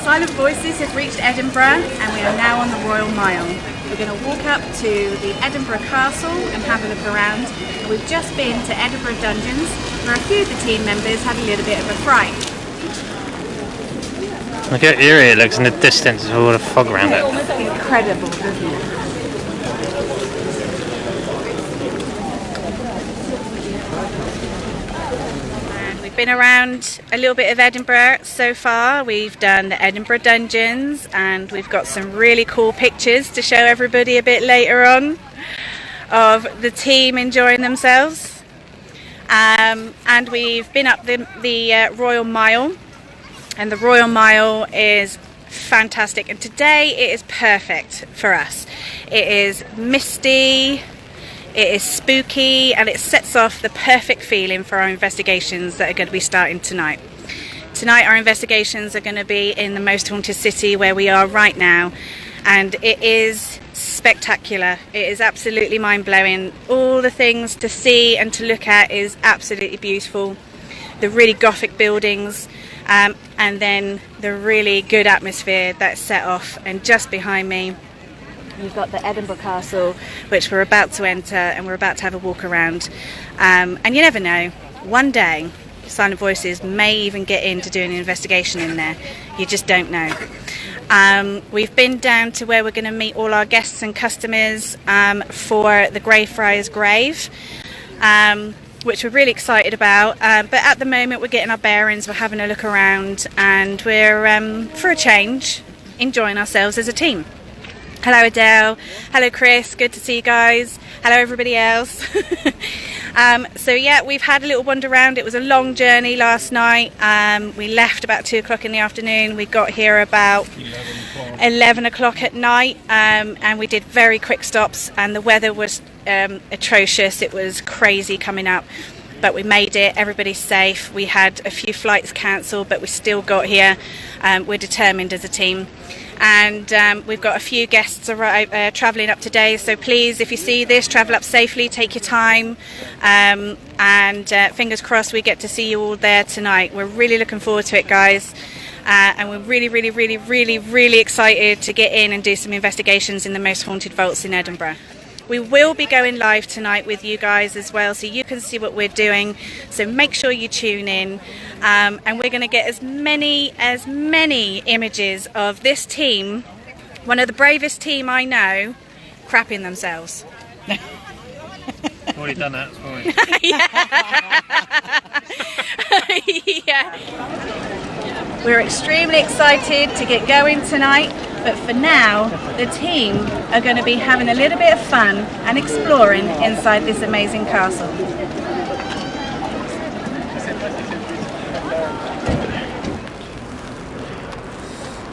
Silent Voices have reached Edinburgh and we are now on the Royal Mile. We're going to walk up to the Edinburgh Castle and have a look around. And we've just been to Edinburgh Dungeons where a few of the team members had a little bit of a fright. Look how eerie it looks in the distance with all the fog around it. Incredible, doesn't it? Been around a little bit of Edinburgh so far. We've done the Edinburgh Dungeons and we've got some really cool pictures to show everybody a bit later on of the team enjoying themselves. And we've been up the Royal Mile, and the Royal Mile is fantastic, and today it is perfect for us. It is misty, it is spooky, and it sets off the perfect feeling for our investigations that are going to be starting tonight. Tonight our investigations are going to be in the most haunted city where we are right now, and it is spectacular. It is absolutely mind-blowing. All the things to see and to look at is absolutely beautiful. The really gothic buildings, and then the really good atmosphere that's set off. And just behind me you've got the Edinburgh Castle, which we're about to enter, and we're about to have a walk around. And you never know, one day Silent Voices may even get in to do an investigation in there. You just don't know. We've been down to where we're going to meet all our guests and customers for the Greyfriars Grave, which we're really excited about. But at the moment we're getting our bearings, we're having a look around, and we're, for a change, enjoying ourselves as a team. Hello Adele, hello Chris, good to see you guys, hello everybody else. So yeah, we've had a little wander around. It was a long journey last night. We left about 2 o'clock in the afternoon, we got here about 11 o'clock at night, and we did very quick stops, and the weather was atrocious. It was crazy coming up, but we made it, everybody's safe. We had a few flights cancelled, but we still got here. We're determined as a team. And we've got a few guests travelling up today, so please, if you see this, travel up safely, take your time, and fingers crossed we get to see you all there tonight. We're really looking forward to it, guys, and we're really excited to get in and do some investigations in the most haunted vaults in Edinburgh. We will be going live tonight with you guys as well, so you can see what we're doing, so make sure you tune in, and we're going to get as many images of this team, one of the bravest team I know, crapping themselves. I've already done that this morning. Yeah. We're extremely excited to get going tonight, but for now the team are going to be having a little bit of fun and exploring inside this amazing castle.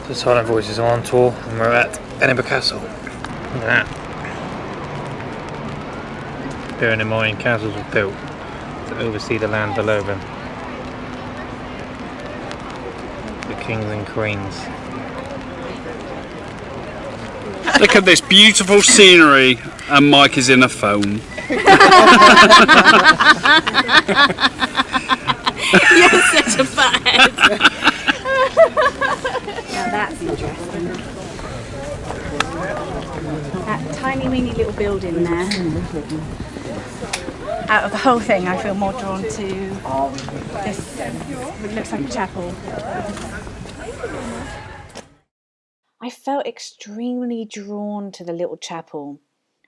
The Silent Voices are on tour and we're at Edinburgh Castle. Look at that. Bearing in mind, castles were built to oversee the land below them. The kings and queens. Look at this beautiful scenery, and Mike is in a phone. You're such a butthead. Now that's interesting. That tiny weeny little building there. Out of the whole thing, I feel more drawn to this. It looks like a chapel. I felt extremely drawn to the little chapel.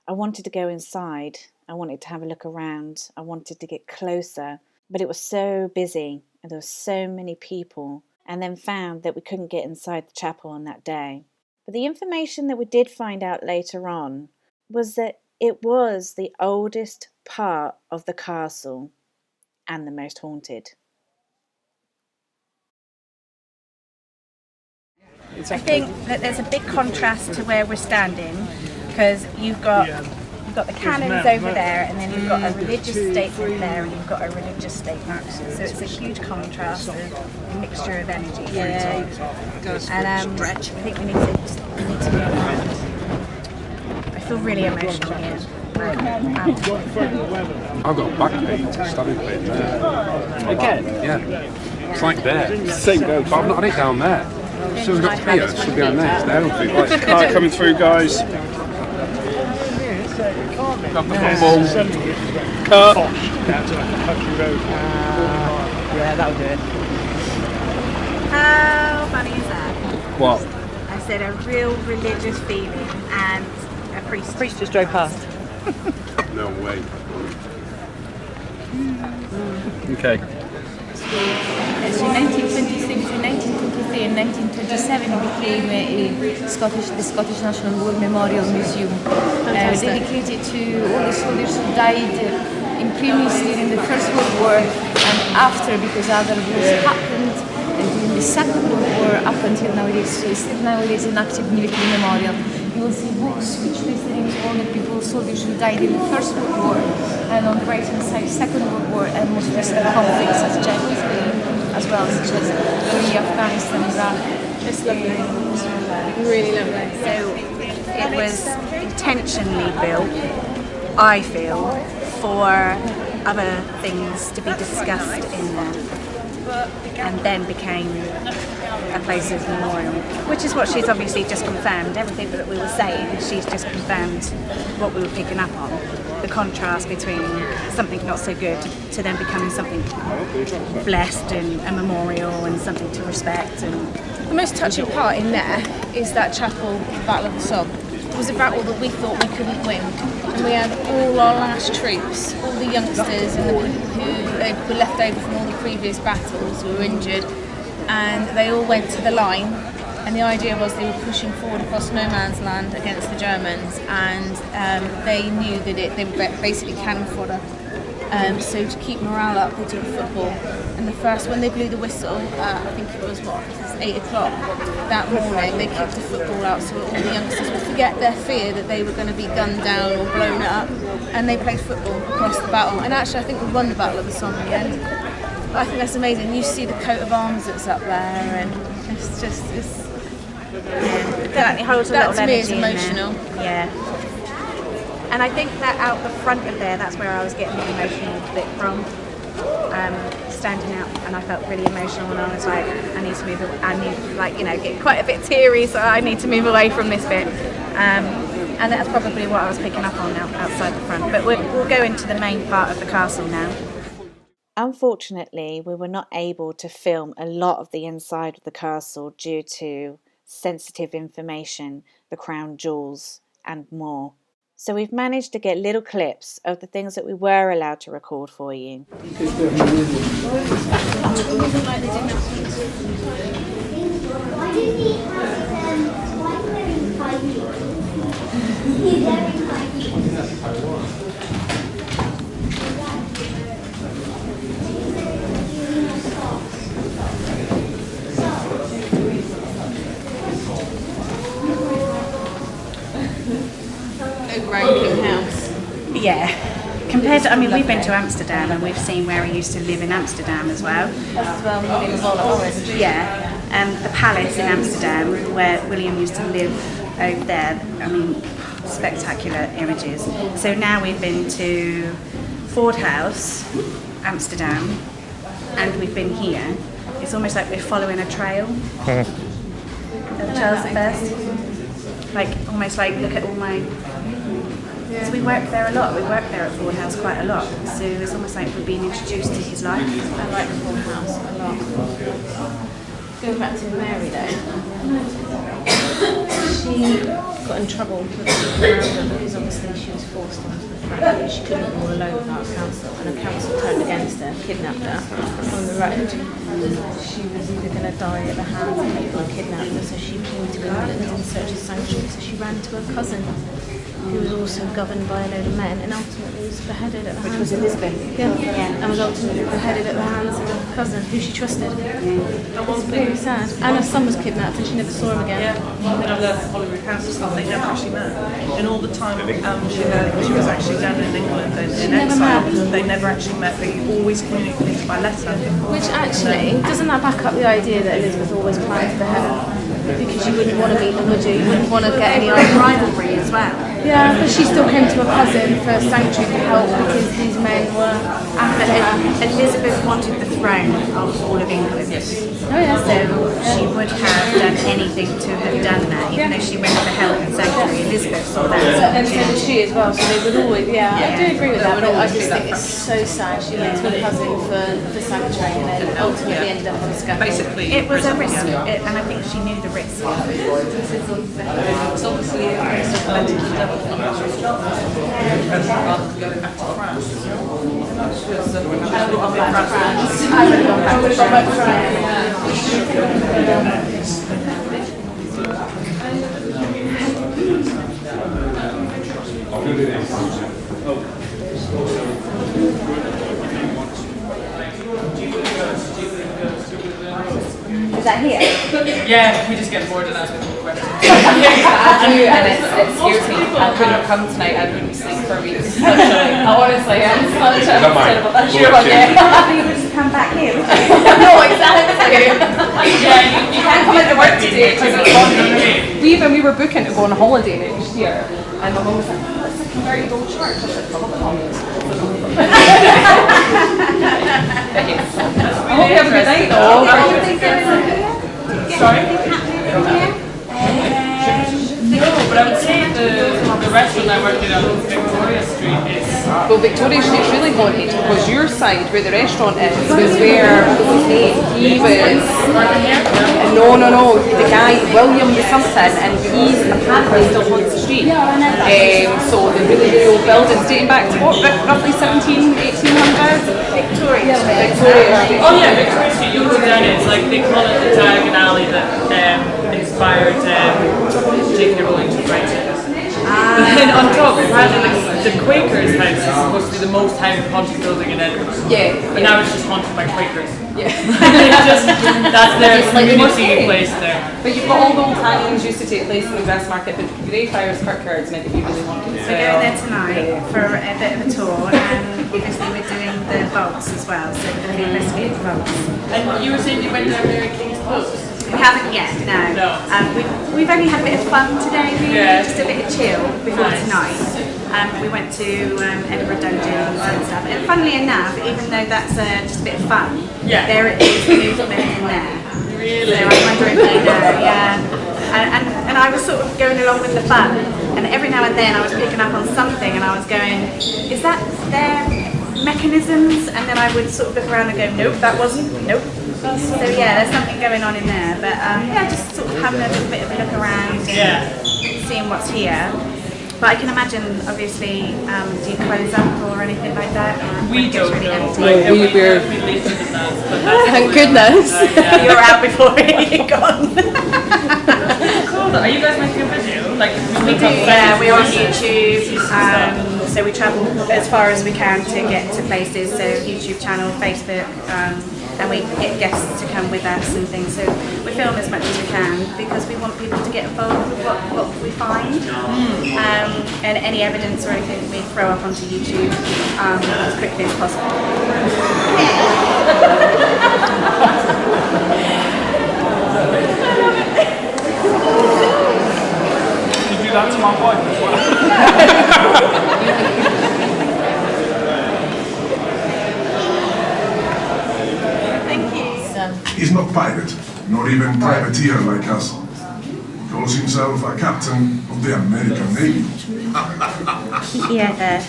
I wanted to go inside. I wanted to have a look around. I wanted to get closer, but it was so busy and there were so many people, and then found that we couldn't get inside the chapel on that day. But the information that we did find out later on was that it was the oldest part of the castle and the most haunted. I think that there's a big contrast to where we're standing, because you've got the cannons over there, and then you've got a religious statement there, and you've got a religious statement. So it's a huge contrast, a mixture of energy. Yeah. And I think we need to move around. I feel really emotional here. I've got back pain, stomach pain there. Again? Yeah. It's like there. Same goes. But I've not had it down there. So we've got Theo, she'll be on next. They'll be Right, car coming through, guys. Got the football. Cut. Yeah, that'll do it. How funny is that? What? I said a real religious feeling and a priest. Priest just drove past. No way. Okay. So 1926 and 1923 and 1927 it became the Scottish National War Memorial Museum, dedicated to all the soldiers who died in previous during the First World War and after, because other wars happened, and during the Second World War up until nowadays. So it's still nowadays an active military memorial. You will see books which listen to all the people, soldiers who died in the First World War, and on the right hand side, Second World War, and most recent conflicts as as well, such as Korea, Afghanistan, Iraq. It's lovely. Really lovely. So it was intentionally built, I feel, for other things to be discussed in there, and then became a place of memorial, which is what she's obviously just confirmed. Everything that we were saying, she's just confirmed what we were picking up on. The contrast between something not so good to then becoming something blessed and a memorial and something to respect. And the most touching part in there is that chapel, Battle of the Somme. It was a battle that we thought we couldn't win, and we had all our last troops, all the youngsters and the people who were left over from all the previous battles who were injured, and they all went to the line. And the idea was they were pushing forward across no man's land against the Germans, and they knew that they were basically cannon fodder. So to keep morale up, they took football. And when they blew the whistle, I think it was 8 o'clock that morning, they kicked the football out so all the youngsters would forget their fear that they were going to be gunned down or blown up, and they played football across the battle. And actually, I think we won the Battle of the Somme in the end. But I think that's amazing. You see the coat of arms that's up there, and it's just. that holds a lot of to me energy is in there. emotional. Yeah. And I think that out the front of there, that's where I was getting the emotional bit from. Standing out, and I felt really emotional, and I was like, I need to move. I need, get quite a bit teary, so I need to move away from this bit. And that's probably what I was picking up on outside the front. But we'll go into the main part of the castle now. Unfortunately, we were not able to film a lot of the inside of the castle due to sensitive information, the crown jewels, and more. So we've managed to get little clips of the things that we were allowed to record for you. Broken house. Yeah. Compared to, we've been to Amsterdam and we've seen where he used to live in Amsterdam as well. As well, William of Forest. Yeah. The palace in Amsterdam where William used to live over there. Spectacular images. So now we've been to Ford House, Amsterdam, and we've been here. It's almost like we're following a trail of Charles I. Almost like, look at all my... So we work there a lot. We work there at Ford House quite a lot. So it's almost like we're being introduced to his life. I like Ford House a lot. Going back to Mary though, she got in trouble with people around her because obviously she was forced onto the fact that she couldn't go alone without council, and a council turned against her, kidnapped her on the road. She was either going to die at the hands of people who kidnapped her, so she came to England in search of sanctuary, so she ran to her cousin, who was also governed by a load of men, and ultimately was beheaded at the hands. Which was Elizabeth. Yeah, and was ultimately beheaded at the hands of her cousin, who she trusted. That was very sad. And her son was kidnapped, and she never saw him again. The Holyrood Council stuff, they never actually met. And all the time she was actually down in England and in exile, they never actually met. They always communicated by letter. Which actually, doesn't that back up the idea that Elizabeth always planned to behead her? Because you wouldn't want to meet them, would you? You wouldn't want to get any rivalry as well. Yeah, but she still came to her cousin for sanctuary to help because these men were after her. Elizabeth wanted the throne of all of England. Oh yeah. So she would have done anything to have done that, even though she went for help in sanctuary. Elizabeth saw that. And so did she as well, so they would always, I do agree with that, but I just think it's so sad. She went to her cousin for sanctuary and then ultimately ended up on a scaffold. Basically, It was a risk, and I think she knew the risk. it's obviously a case of letting the devil finish his job rather than going back to France. Because I would have gone back to France. I would have gone back to France. Is that here? Yeah, we just get bored and ask people questions. I do, and it scares me. I couldn't come tonight, I wouldn't sleep for weeks. Honestly, it's such a terrible. That's your one, yeah. You would just come back here. No, exactly. Yeah, you can't come into work today because it's Monday. We were booking to go on holiday next year, and my mum was like, oh, it's a converted old church. I said, probably not. I hope you have a good night though. Sorry? No, but I would say the restaurant I worked in on Victoria Street is... Well, Victoria Street's really haunted because your side, where the restaurant is where, what was his name? He was... No, the guy, William was something, and he's apparently still haunts the street. So the really old buildings dating back to what, roughly 1800s? Victoria Street. Oh yeah, Victoria Street, you look down it, it's like they call it the Diagon Alley that inspired J.K. Rowling to write it. And then on top, apparently the Quakers' house is supposed to be the most haunted building in Edinburgh. Yeah. But now it's just haunted by Quakers. Yeah. That's their community place there. But you've got all the old hangings used to take place in the Grassmarket, but Greyfriars Kirkyard's meant to be really haunted as We're going well. there tonight for a bit of a tour, and obviously we're doing the vaults as well, so we're going to investigate the vaults. And you were saying you went down there in King's Post? We haven't yet, no. We've only had a bit of fun today, really, just a bit of chill before tonight. We went to Edinburgh Dungeons and stuff, and funnily enough, even though that's just a bit of fun, there is movement in there. Really? So I wonder if they know, and I was sort of going along with the fun, and every now and then I was picking up on something, and I was going, is that their mechanisms? And then I would sort of look around and go, nope, that wasn't, nope. So yeah, there's something going on in there, but just sort of having a little bit of a look around and seeing what's here. But I can imagine, obviously, do you close up or anything like that? Or We don't really know. empty? Like, we're we later than that, but that's Thank goodness. You're out before you're gone. cool. Are you guys making a video? Like, We do, yeah, we're on YouTube, so we travel as far as we can to get to places, so YouTube channel, Facebook, and we get guests to come with us and things, so we film as much as we can because we want people to get involved with what we find, and any evidence or anything we throw up onto YouTube as quickly as possible. You do that to my wife as well. He's not pirate, nor even privateer like us. He calls himself a captain of the American Navy. Yeah,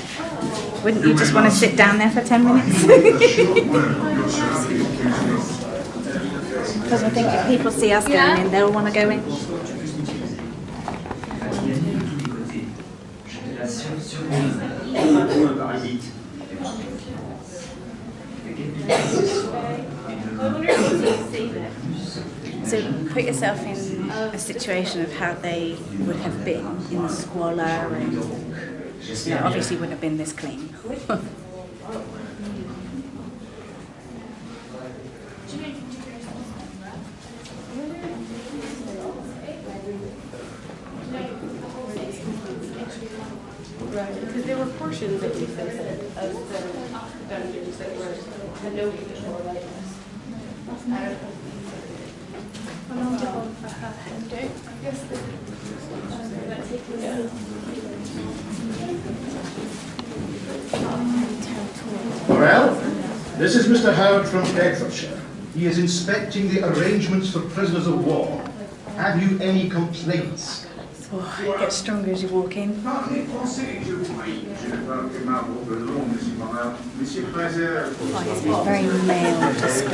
wouldn't you just want to sit down there for 10 minutes? Because I think if people see us going in, they'll want to go in. So put yourself in a situation of how they would have been in the squalor, and obviously wouldn't have been this clean. Right, because there were portions of these of the dungeons that had no control like this. Well, this is Mr. Howard from Bedfordshire. He is inspecting the arrangements for prisoners of war. Have you any complaints? Oh, it gets stronger as you walk in. Oh, it's very male, just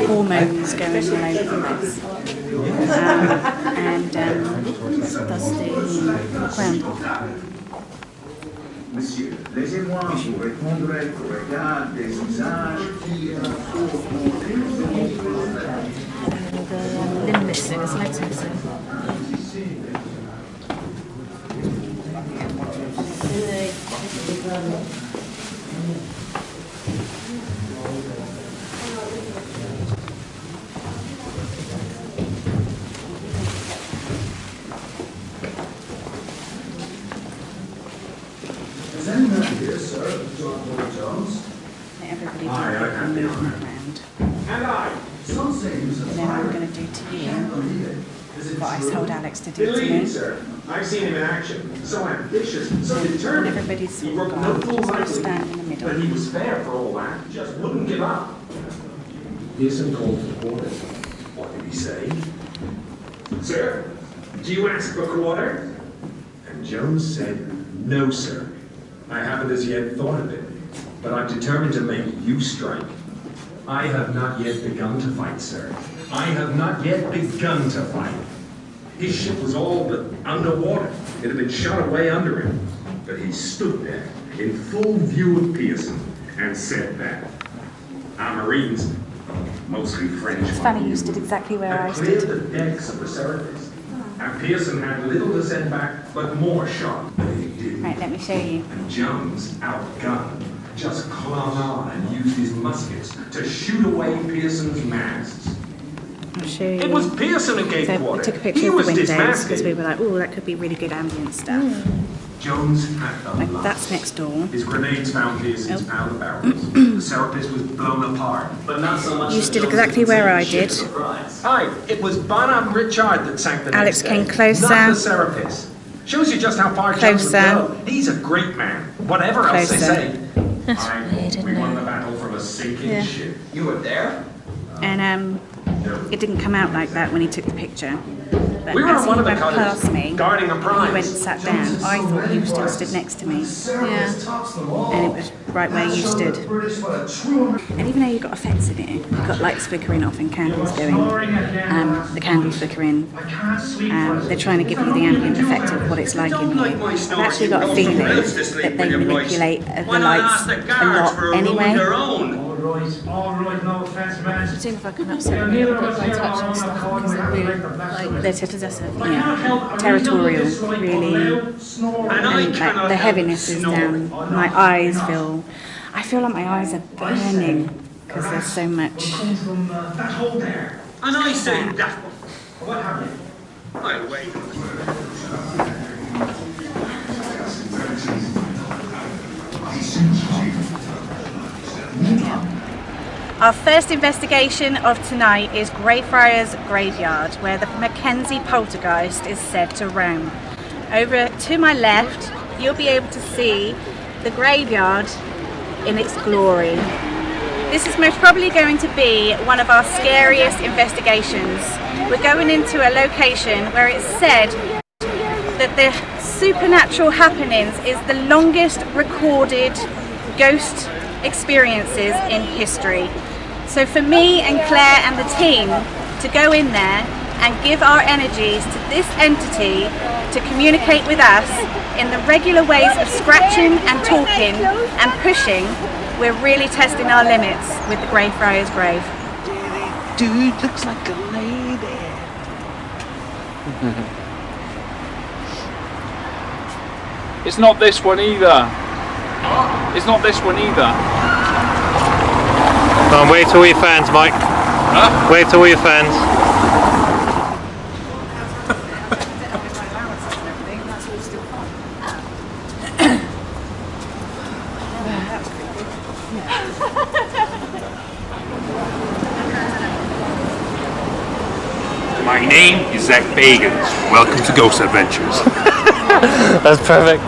hormones going all over the place. And does the ground. Monsieur, laissez-moi vous répondre au regard des visages qui The limb missing, his legs missing. Is anyone here, sir, John Jones? Everybody do a movement round. And I. Some say he was a And then I'm going to do to you what I told Alex to do to Believe me, me. sir. I've seen him in action. So ambitious, so determined. Everybody's He broke no got full just life, stand in the middle. but he was fair for all that. He just wouldn't give up. Pearson called for quarter. What did he say? Sir, do you ask for quarter? And Jones said, no, sir. I haven't as yet thought of it, but I'm determined to make you strike. I have not yet begun to fight, sir. I have not yet begun to fight. His ship was all but underwater. It had been shot away under him. But he stood there in full view of Pearson and said that our Marines, mostly French, It's funny, you stood exactly where I had cleared stood. the decks of the Serapis. And Pearson had little to send back, but more shot. But he didn't. Right, let me show you. And Jones, outgunned, just clung on and used his muskets to shoot away Pearson's masts. I'll show you. It was Pearson who gave So quarter. we took a picture He of the was windows dismasted. because we were like, oh, that could be really good ambient stuff. Jones had the Like, luck. that's next door. His grenades found Pearson's Oh. powder barrels. The Serapis was blown apart. But not so much. You stood exactly where I did. Aye, it was Barnum Richard that sank the Alex next came day, closer. not the Serapis. Shows you just how far Jones would Closer. go. He's a great man. Whatever else they Closer. say. That's Aye, weird, isn't we won it? the battle from a sinking Yeah. ship. You were there? And it didn't come out like that when he took the picture. But We were as on he one of the went cutters, past me, guarding a prize. he went and sat down. I thought he was still stood next to me. Yeah. And it was right where you stood. And even though you've got effects in it, you've got lights flickering off and candles going, the candles flickering, they're trying to give you the ambient effect of what it's like in here. I've actually got a feeling that they manipulate the lights a lot anyway. All right, no offense, man. I think if I can upset them a little bit by touching stuff because they're really, like, they're possessive, territorial, really, and like the heaviness is down. My eyes I feel like my eyes are burning because there's so much. That hole there. And I say that. What happened? I'll wait. Our first investigation of tonight is Greyfriars Graveyard, where the Mackenzie poltergeist is said to roam. Over to my left, you'll be able to see the graveyard in its glory. This is most probably going to be one of our scariest investigations. We're going into a location where it's said that the supernatural happenings is the longest recorded ghost experiences in history. So for me and Claire and the team to go in there and give our energies to this entity to communicate with us in the regular ways of scratching and talking and pushing, we're really testing our limits with the Greyfriars grave. Dude, looks like a lady. It's not this one either. It's not this one either. Come on, wave to all your fans, Mike. Huh? Wave to all your fans. My name is Zach Bagans. Welcome to Ghost Adventures. That's perfect.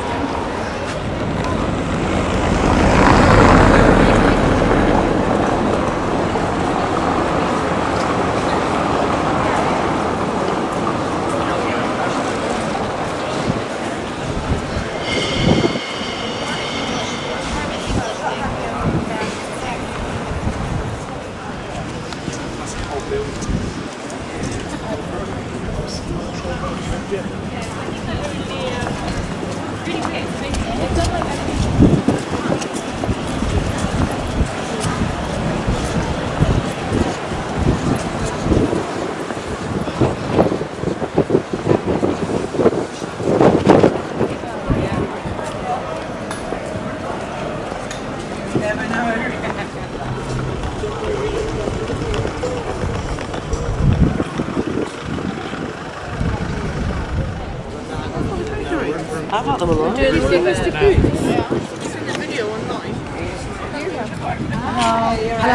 I've had them a lot. Doing all of it.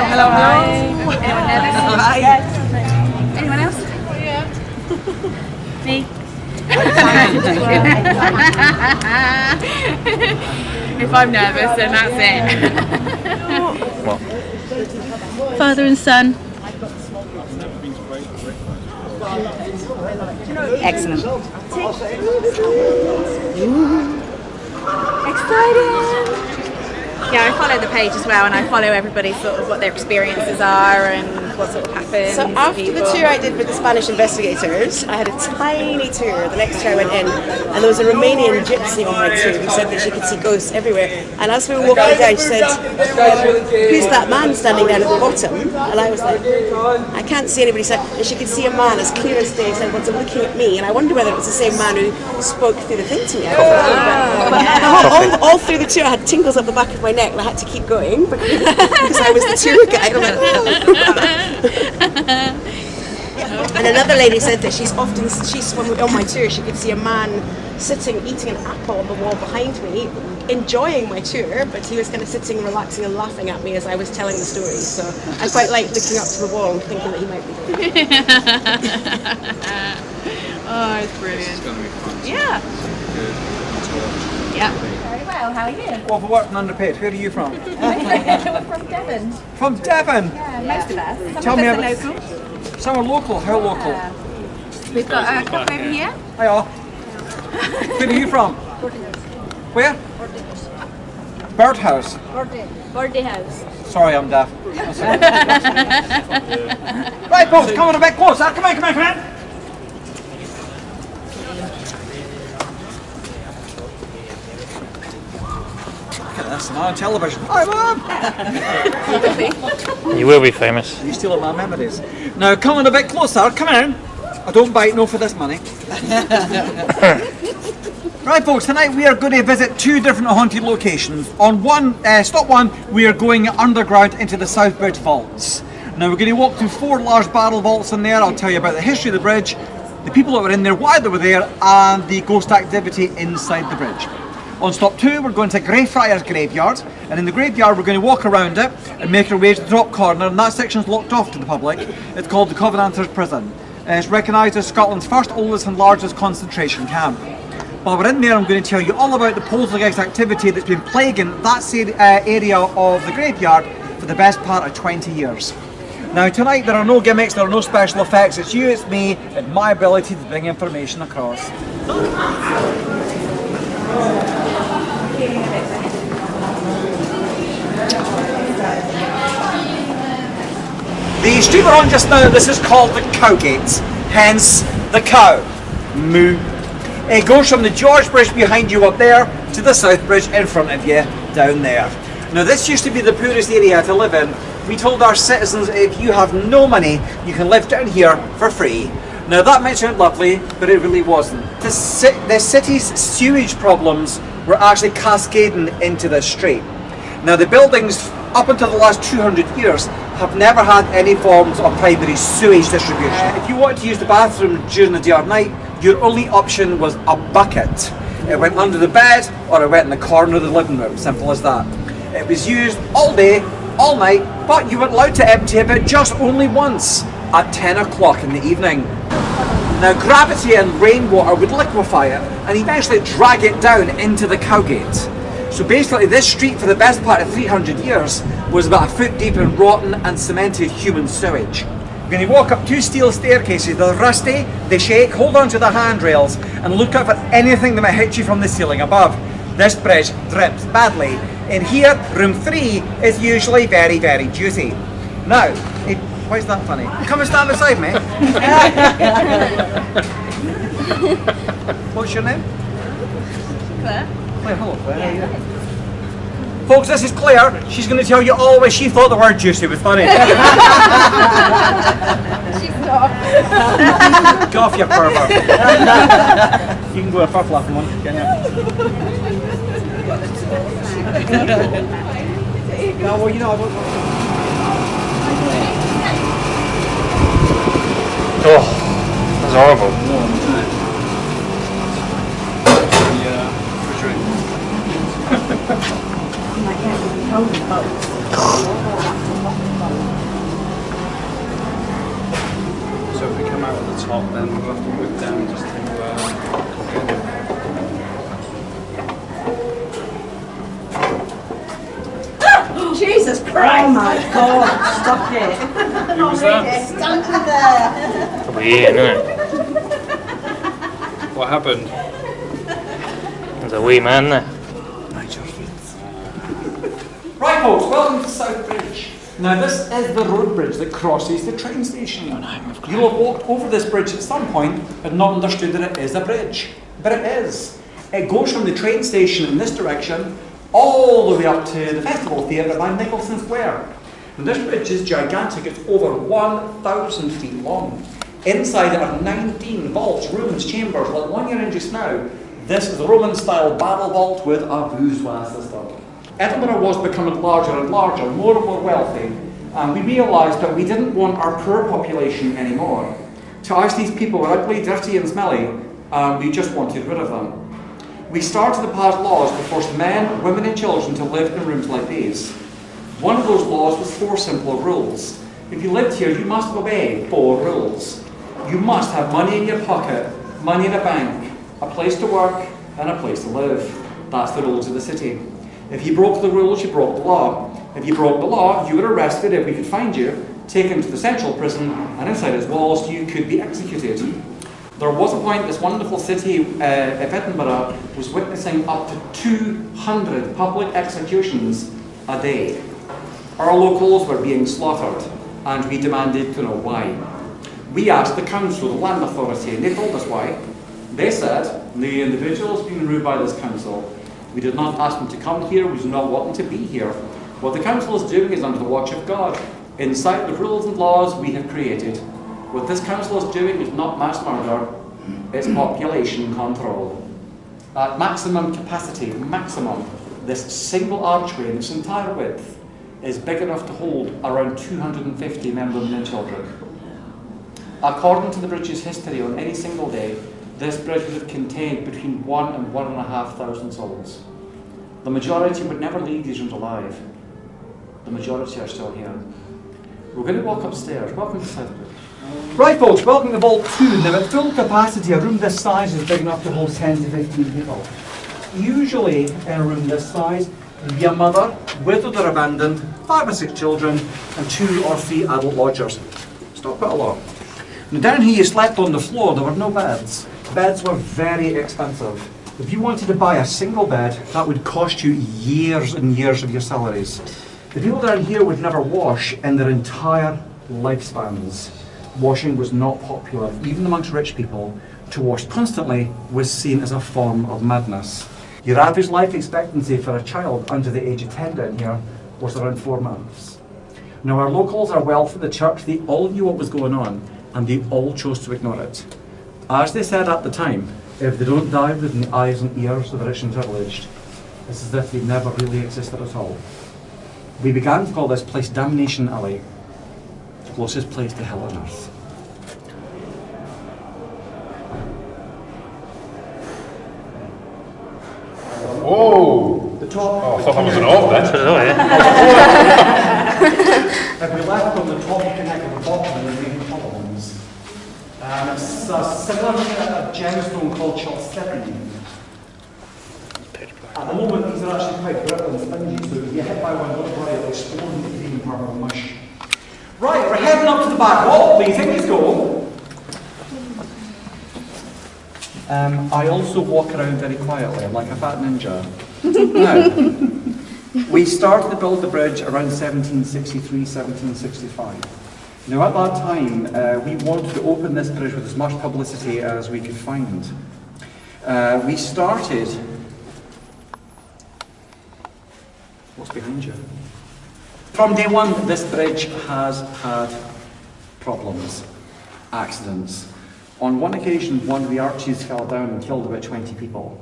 Hello. Anyone nervous? Hi. Anyone else? Me. If I'm nervous, then that's it. What? Father and son. Excellent. Exciting! Yeah, I follow the page as well, and I follow everybody sort of what their experiences are and what sort of happens. So after the tour I did with the Spanish investigators, I had a tiny tour the next year I went in, and there was a Romanian gypsy on my tour who said that she could see ghosts everywhere. And as we were walking down, she said, "Who's that man standing down at the bottom?" And I was like, "I can't see anybody." And she could see a man as clear as day, said, "What's looking at me?" And I wonder whether it was the same man who spoke through the thing to me. But all through the tour, I had tingles up the back of my neck, and I had to keep going because I was the tour guide. I'm like, "Oh." And another lady said that when on my tour, she could see a man sitting eating an apple on the wall behind me, enjoying my tour, but he was kind of sitting, relaxing and laughing at me as I was telling the story. So I quite like looking up to the wall and thinking that he might be there. Oh, it's brilliant. It's going to be fun. Yeah. Good. Yeah. Very well, how are you? Well, for working underpaid, where are you from? We're from Devon. From Devon? Yeah, most of us. Some Tell of me us are about- local. Some are local. How local? We've got a couple over here. Hiya. Where are you from? Where? Birdhouse. Birdie House. Sorry, I'm deaf. Right, folks, come on a bit closer. Come on. Look at this, now on television. Hi, Mum! You will be famous. You stealing my memories. Now, come on a bit closer. Come on. I don't bite no for this money. Right, folks, tonight we are going to visit two different haunted locations. On stop one, we are going underground into the South Bridge vaults. Now, we're going to walk through 4 large barrel vaults in there. I'll tell you about the history of the bridge, the people that were in there, why they were there, and the ghost activity inside the bridge. On stop 2, we're going to Greyfriars Graveyard, and in the graveyard we're going to walk around it and make our way to the top corner, and that section's locked off to the public. It's called the Covenanters Prison. It's recognised as Scotland's first, oldest and largest concentration camp. While we're in there, I'm going to tell you all about the poltergeist activity that's been plaguing that area of the graveyard for the best part of 20 years. Now tonight there are no gimmicks, there are no special effects, it's you, it's me, and my ability to bring information across. The street we're on just now, this is called the Cowgate, hence the cow. Moo. It goes from the George Bridge behind you up there to the South Bridge in front of you down there. Now this used to be the poorest area to live in. We told our citizens if you have no money, you can live down here for free. Now that might sound lovely, but it really wasn't. The city's sewage problems were actually cascading into this street. Now the buildings up until the last 200 years have never had any forms of primary sewage distribution. If you wanted to use the bathroom during the day or night, your only option was a bucket. It went under the bed or it went in the corner of the living room, simple as that. It was used all day, all night, but you weren't allowed to empty it just only once, at 10 o'clock in the evening. Now gravity and rainwater would liquefy it and eventually drag it down into the Cowgate. So basically this street for the best part of 300 years was about a foot deep in rotten and cemented human sewage. We're going to walk up 2 steel staircases. They're rusty, they shake, hold on to the handrails and look out for anything that might hit you from the ceiling above. This bridge drips badly. In here, room 3 is usually very, very juicy. Now, why is that funny? Come and stand beside me. What's your name? Claire. Claire, hello Claire. How are you? Folks, this is Claire. She's going to tell you all why she thought the word juicy was funny. She's not. Get off, you pervert. You can go a first laughing one, can you? No, well, you know, I don't know. Oh, that's horrible. holy boats. So if we come out at the top, then we'll have to whip down just to get in. Jesus Christ! Oh my God! Stop it! Who was that? Stand there. Probably Ian, isn't it? What happened? There's a wee man there. Right folks, welcome to South Bridge. Now this is the road bridge that crosses the train station. You'll have walked over this bridge at some point and not understood that it is a bridge. But it is. It goes from the train station in this direction all the way up to the Festival Theatre by Nicholson Square. And this bridge is gigantic, it's over 1,000 feet long. Inside it are 19 vaults, rooms, chambers, like one you're in just now. This is a Roman-style barrel vault with a bourgeois system. Edinburgh was becoming larger and larger, more and more wealthy, and we realised that we didn't want our poor population anymore. To us, these people were ugly, dirty and smelly, and we just wanted rid of them. We started to pass laws to force men, women and children to live in rooms like these. One of those laws was 4 simple rules. If you lived here, you must obey 4 rules. You must have money in your pocket, money in a bank, a place to work, and a place to live. That's the rules of the city. If you broke the rules, you broke the law. If you broke the law, you were arrested if we could find you, taken to the central prison, and inside its walls you could be executed. There was a point this wonderful city of Edinburgh was witnessing up to 200 public executions a day. Our locals were being slaughtered, and we demanded to know why. We asked the council, the land authority, and they told us why. They said, the individuals being removed by this council, we did not ask them to come here, we do not want them to be here. What the council is doing is under the watch of God, inside the rules and laws we have created. What this council is doing is not mass murder, it's population control. At maximum capacity, this single archway in its entire width is big enough to hold around 250 men, women and children. According to the bridge's history, on any single day, this bridge would have contained between 1 and 1,500 souls. The majority would never leave these rooms alive. The majority are still here. We're going to walk upstairs. Welcome to South Bridge. Right folks, welcome to Vault 2. Now at full capacity, a room this size is big enough to hold 10 to 15 people. Usually in a room this size, there'd be a mother, widowed or abandoned, 5 or 6 children, and 2 or 3 adult lodgers. Stop quite a lot. Now down here you slept on the floor, there were no beds. Beds were very expensive. If you wanted to buy a single bed, that would cost you years and years of your salaries. The people down here would never wash in their entire lifespans. Washing was not popular, even amongst rich people. To wash constantly was seen as a form of madness. Your average life expectancy for a child under the age of 10 down here was around 4 months. Now our locals are well for the church, they all knew what was going on, and they all chose to ignore it. As they said at the time, if they don't die within the eyes and ears of the rich and privileged, it's as if they never really existed at all. We began to call this place Damnation Alley, the closest place to hell on earth. Whoa! The top. Oh, I thought that was an off then. If we left on the top, you connect with the bottom and the main columns. It's similar to a gemstone called chalcedony. At the moment, these are actually quite brittle and spongy, so if you hit by one, don't worry, it'll explode into green purple mush. Right, we're heading up to the back wall. Please, let's go. I also walk around very quietly. I'm like a fat ninja. Now, we started to build the bridge around 1763, 1765. Now at that time, we wanted to open this bridge with as much publicity as we could find. We started... What's behind you? From day one, this bridge has had problems, accidents. On one occasion, one of the arches fell down and killed about 20 people.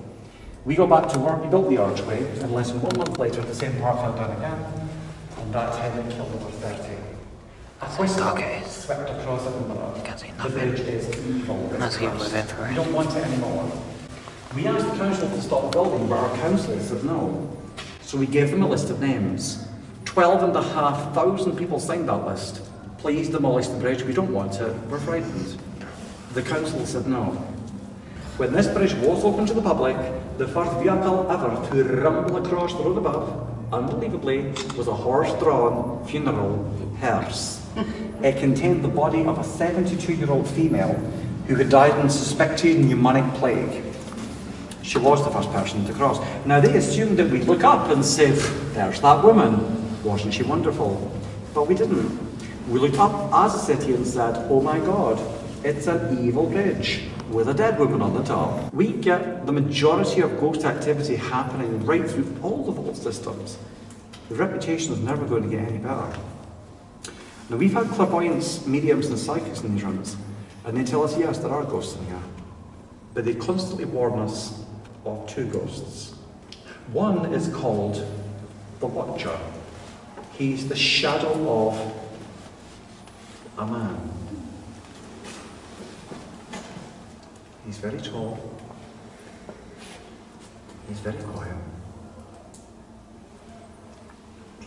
We go back to work, we built the archway, and less than 1 month later, the same part fell down again, and that time it killed over 30. A whistle swept across Edinburgh. The bridge is evil. We don't want it anymore. We asked the council to stop building, but our council said no. So we gave them a list of names. 12,500 people signed that list. Please demolish the bridge, we don't want it, we're frightened. The council said no. When this bridge was open to the public, the first vehicle ever to rumble across the road above, unbelievably, was a horse-drawn funeral hearse. It contained the body of a 72-year-old female who had died in suspected pneumonic plague. She was the first person to cross. Now they assumed that we'd look up and say, there's that woman, wasn't she wonderful? But we didn't. We looked up as a city and said, oh my God, it's an evil bridge with a dead woman on the top. We get the majority of ghost activity happening right through all the vault systems. The reputation is never going to get any better. Now we've had clairvoyants, mediums and psychics in these rooms, and they tell us, yes, there are ghosts in here. But they constantly warn us of two ghosts. One is called the Watcher. He's the shadow of a man. He's very tall. He's very quiet.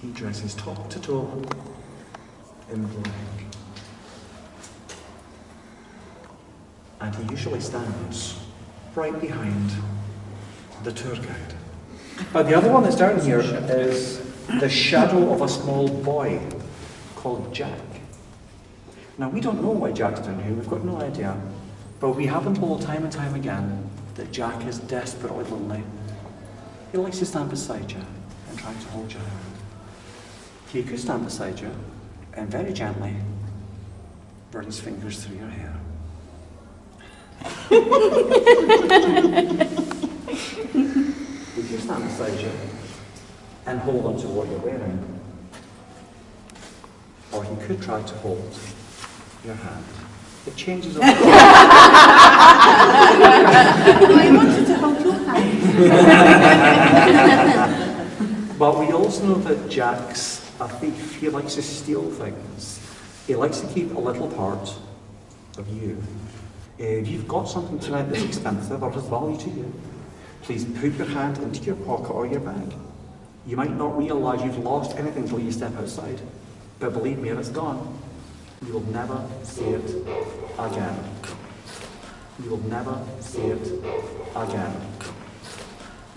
He dresses top to toe in black. And he usually stands right behind the tour guide. The other one that's down here is the shadow of a small boy called Jack. Now we don't know why Jack's down here, we've got no idea. But we have been told time and time again that Jack is desperately lonely. He likes to stand beside you and try to hold your hand. He could stand beside you and very gently run his fingers through your hair. He could stand beside you and hold on to what you're wearing. Or he could try to hold your hand. It changes over time. I wanted to hold your hand. But we also know that Jack's a thief. He likes to steal things. He likes to keep a little part of you. If you've got something tonight that's expensive or has value to you, please put your hand into your pocket or your bag. You might not realise you've lost anything until you step outside. But believe me, if it's gone, you will never see it again. You will never see it again.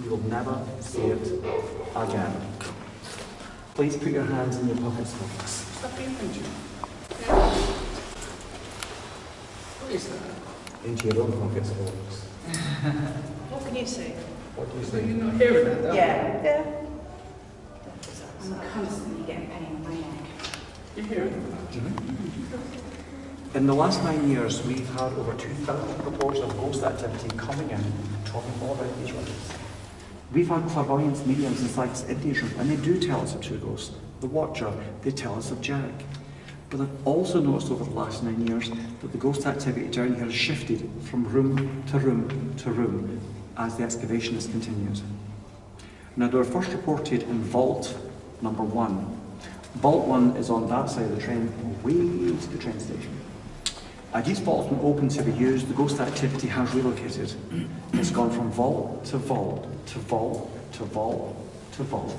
You will never see it again. Please put your hands in your pockets, folks. Stop being pinchy. What is that? Into your own pockets, folks. What can you see? What do you So think? you're not hearing that, though? Yeah. I'm constantly getting pain in my neck. You're hearing that? In the last 9 years, we've had over 2,000 reports of ghost activity coming in, talking all about these rooms. We've had clairvoyants, mediums and psychics in these rooms, and they do tell us of two ghosts. The Watcher, they tell us of Jack. But I've also noticed over the last 9 years that the ghost activity down here has shifted from room to room to room as the excavation has continued. Now they were first reported in vault number 1. Vault 1 is on that side of the train, way to the train station. As these vaults have been open to be used, the ghost activity has relocated. It's gone from vault to vault to vault to vault to vault.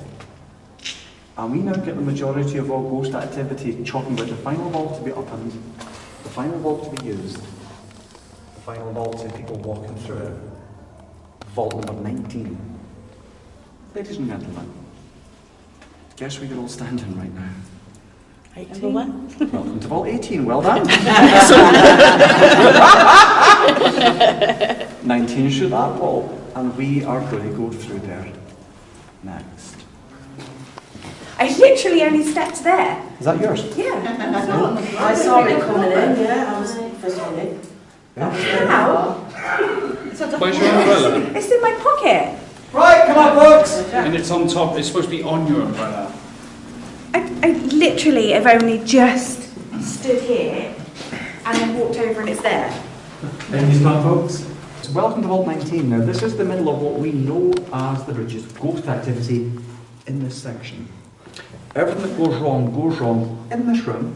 And we now get the majority of all ghost activity talking about the final vault to be opened, the final vault to be used, the final vault to people walking through it. Vault number 19. Ladies and gentlemen, guess we could all stand in right now. 18. Welcome to Vault 18, well done. 19 should that vault, and we are going to go through there next. I literally only stepped there. Is that yours? Yeah. I saw it coming in, yeah, I was frustrated. How? Where's your umbrella? It's in my pocket. Right, come on, folks. And it's on top. It's supposed to be on your umbrella. I literally have only just stood here and then walked over and it's there. Thank you, smart folks. So welcome to Vault 19. Now, this is the middle of what we know as the bridge's ghost activity in this section. Everything that goes wrong in this room,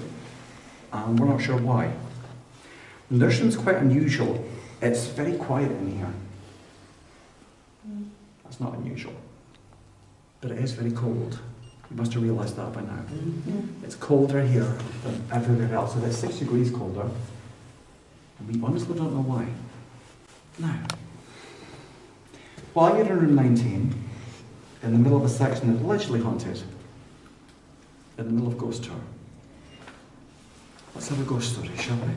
and we're not sure why. And this room's quite unusual. It's very quiet in here. That's not unusual. But it is very cold. You must have realised that by now. It's colder here than everywhere else. So it's 6 degrees colder. And we honestly don't know why. Now, while you're in room 19, in the middle of a section that's allegedly haunted, in the middle of Ghost Tour, let's have a ghost story, shall we?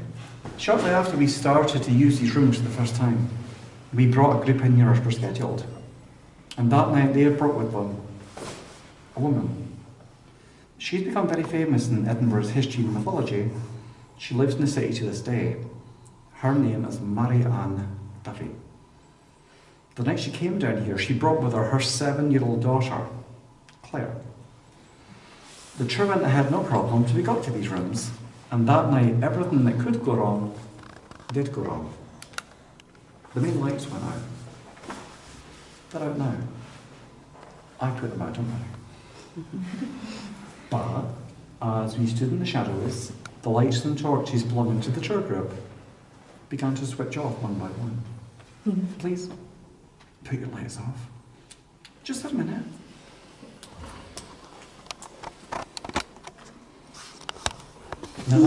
Shortly after we started to use these rooms for the first time, we brought a group in here as per scheduled. And that night they had brought with them a woman. She's become very famous in Edinburgh's history and mythology. She lives in the city to this day. Her name is Marianne Duffy. The night she came down here, she brought with her 7-year-old daughter, Claire. The tour went ahead no problem till we got to these rooms, and that night everything that could go wrong did go wrong. The main lights went out. They're out now. I put them out, don't I? But as we stood in the shadows, the lights and torches belonging to the tour group began to switch off one by one. Please, put your lights off. Just a minute. Now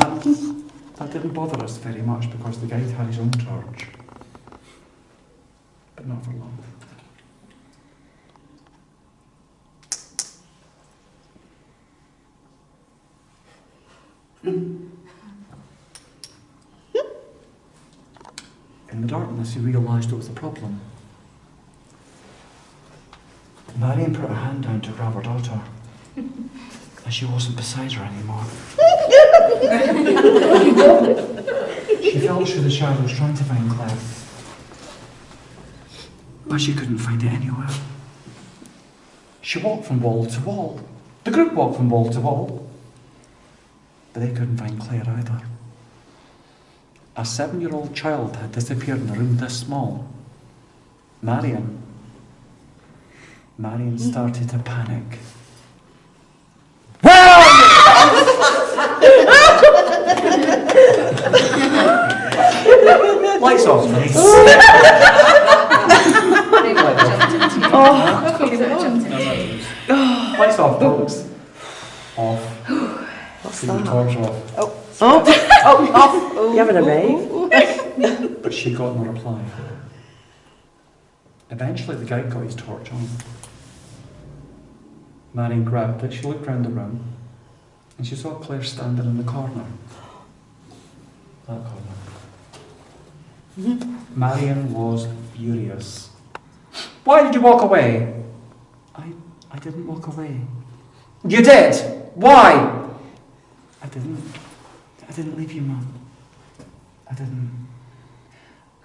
that didn't bother us very much because the guide had his own torch. But not for long. In the darkness, he realised it was a problem. Marion put her hand down to grab her daughter, and she wasn't beside her anymore. She felt through the shadows trying to find Claire, but she couldn't find it anywhere. She walked from wall to wall. The group walked from wall to wall, but they couldn't find Claire either. A 7-year-old child had disappeared in a room this small. Marion started to panic. Lights off, please. Lights off, folks. Off. What's The that? torch off. Off. You having a rave? But she got no reply. Eventually the guide got his torch on. Marion grabbed it, she looked round the room, and she saw Claire standing in the corner. That corner. Marion was furious. Why did you walk away? I didn't walk away. You did? Why? I didn't leave you, Mum. I didn't.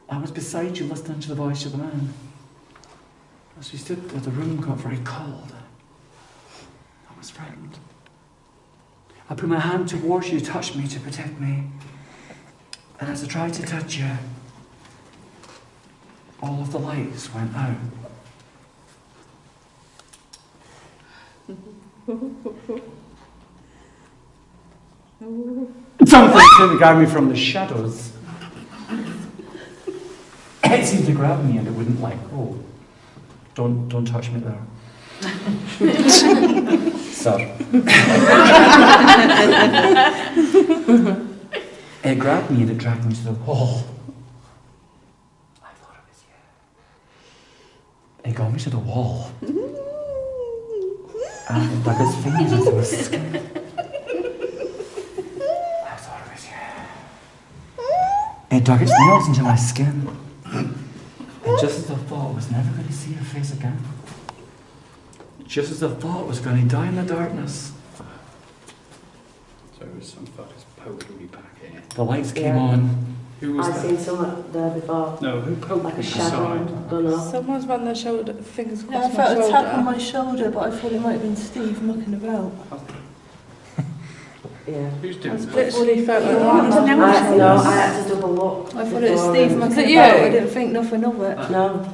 I was beside you listening to the voice of the man. As we stood there, the room got very cold. I was frightened. I put my hand towards you, touched me to protect me. And as I tried to touch you, all of the lights went out. Something seemed to grab me from the shadows. It seemed to grab me and it wouldn't let go. Don't touch me there. Sir. It grabbed me and it dragged me to the wall. I thought it was you. It got me to the wall. And it dug its fingers into my skin. I thought it was you. It dug its nails into my skin. And just as I thought I was never going to see her face again, just as I thought I was going to die in the darkness, So it was some fuckers poking me back here. the lights came on. Who was I've that? seen some there before. No, who poked Like me a shadow. aside? Don't know. Someone's run their shoulder, fingers Yeah, I across my felt a shoulder. tap on my shoulder, but I thought it might have been Steve mucking about. Yeah. Who's doing That's that? literally felt like I had to double look. I thought it was Steve mucking Was it about. you? I didn't think nothing of it. No.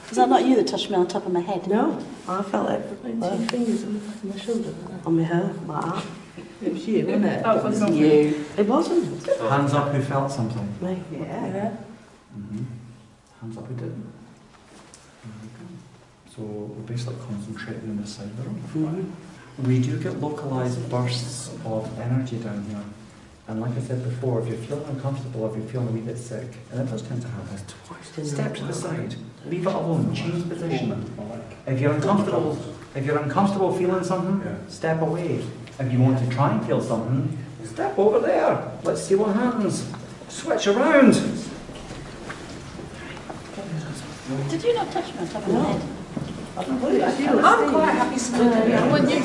Was that not you that touched me on top of my head? No. I felt it. Two fingers on the back of my shoulder. On my hair, like that. It was you, wasn't it? Oh, it was not You. It wasn't. Hands up who felt something. Me. Yeah. Mm-hmm. Hands up who didn't. So we're basically concentrating on this side of the room. We do get localised bursts of energy down here. And like I said before, if you're feeling uncomfortable, if you're feeling a wee bit sick, and it does tend to happen, step to the side, leave it alone, change position. If you're uncomfortable feeling something, step away. If you want to try and feel something, step over there. Let's see what happens. Switch around. Did you not touch me on top of my head? I'm quite happy smoking. When you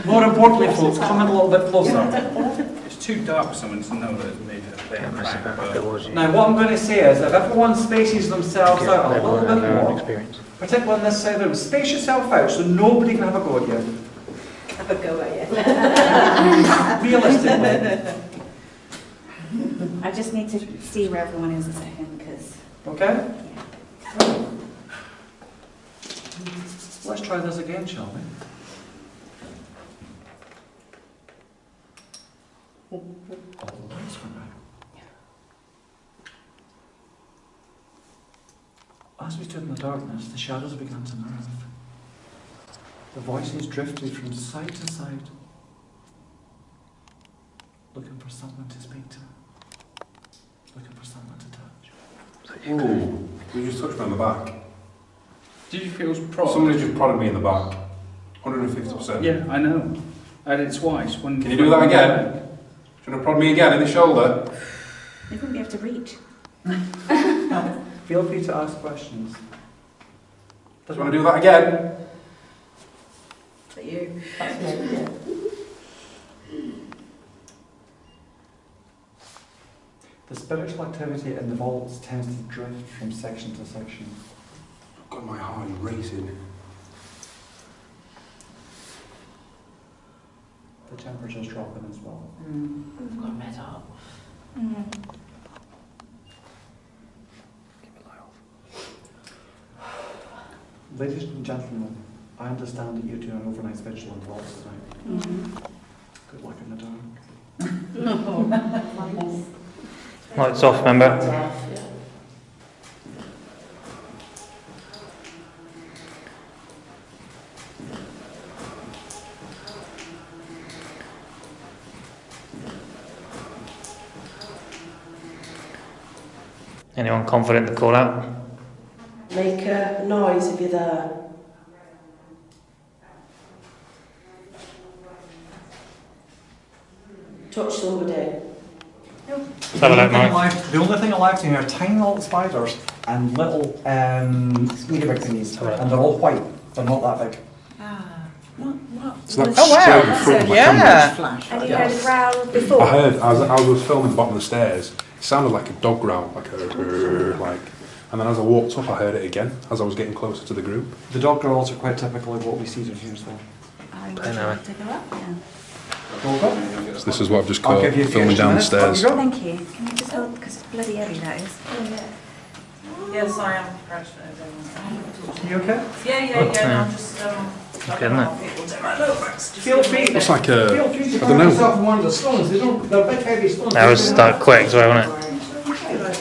More importantly, folks, come in a little bit closer. It's too dark for someone to know that it's made a player back. Now, what I'm going to say is, if everyone spaces themselves out a little bit more, particularly on this side of the room, space yourself out so nobody can have a go at you. have a go at you. Realistically. I just need to see where everyone is a second, because... Okay? Let's try this again, shall we? Oh, the lights went out. As we stood in the darkness, the shadows began to move. The voices drifted from side to side, looking for someone to speak to, looking for someone to touch. Ooh, you just touched me on the back. Did you feel prodded? Somebody just prodded me in the back. 150%. Yeah, I know. I did it twice. Can you do that again? Do you want to prod me again in the shoulder? You wouldn't be able to reach. Feel free to ask questions. Do you want to do that again? Is that you? That's me, yeah. The spiritual activity in the vaults tends to drift from section to section. I've got my heart racing. The temperature's dropping as well. I've got red up. Ladies and gentlemen, I understand that you're doing an overnight vigil in the vaults tonight. Good luck in the dark. Lights off, remember? Anyone confident to call out? Make a noise if you're there. Touch somebody. Have a look, Mike. The only thing I like to hear are tiny little spiders and little ladybug thingies, and they're all white. They're not that big. It's like Oh, wow. straight in front of my Yeah. camera. And you heard a growl before? I heard, as I was filming the bottom of the stairs, it sounded like a dog growl, and then as I walked up I heard it again, as I was getting closer to the group. The dog growls are quite typical of what we see down here as well. I would like to go up, yeah. So this is what I've just I'll caught, give you a few filming down the extra minutes. stairs. Thank you. Can you just hold, because it's bloody heavy that is. Yes, I am depressed. You okay? Yeah, no, I'm just Okay, isn't it? Feel free. It's like a, Feel free to I put don't know. yourself on one of the stones. They're big heavy stones. That was that quick as well, wasn't it?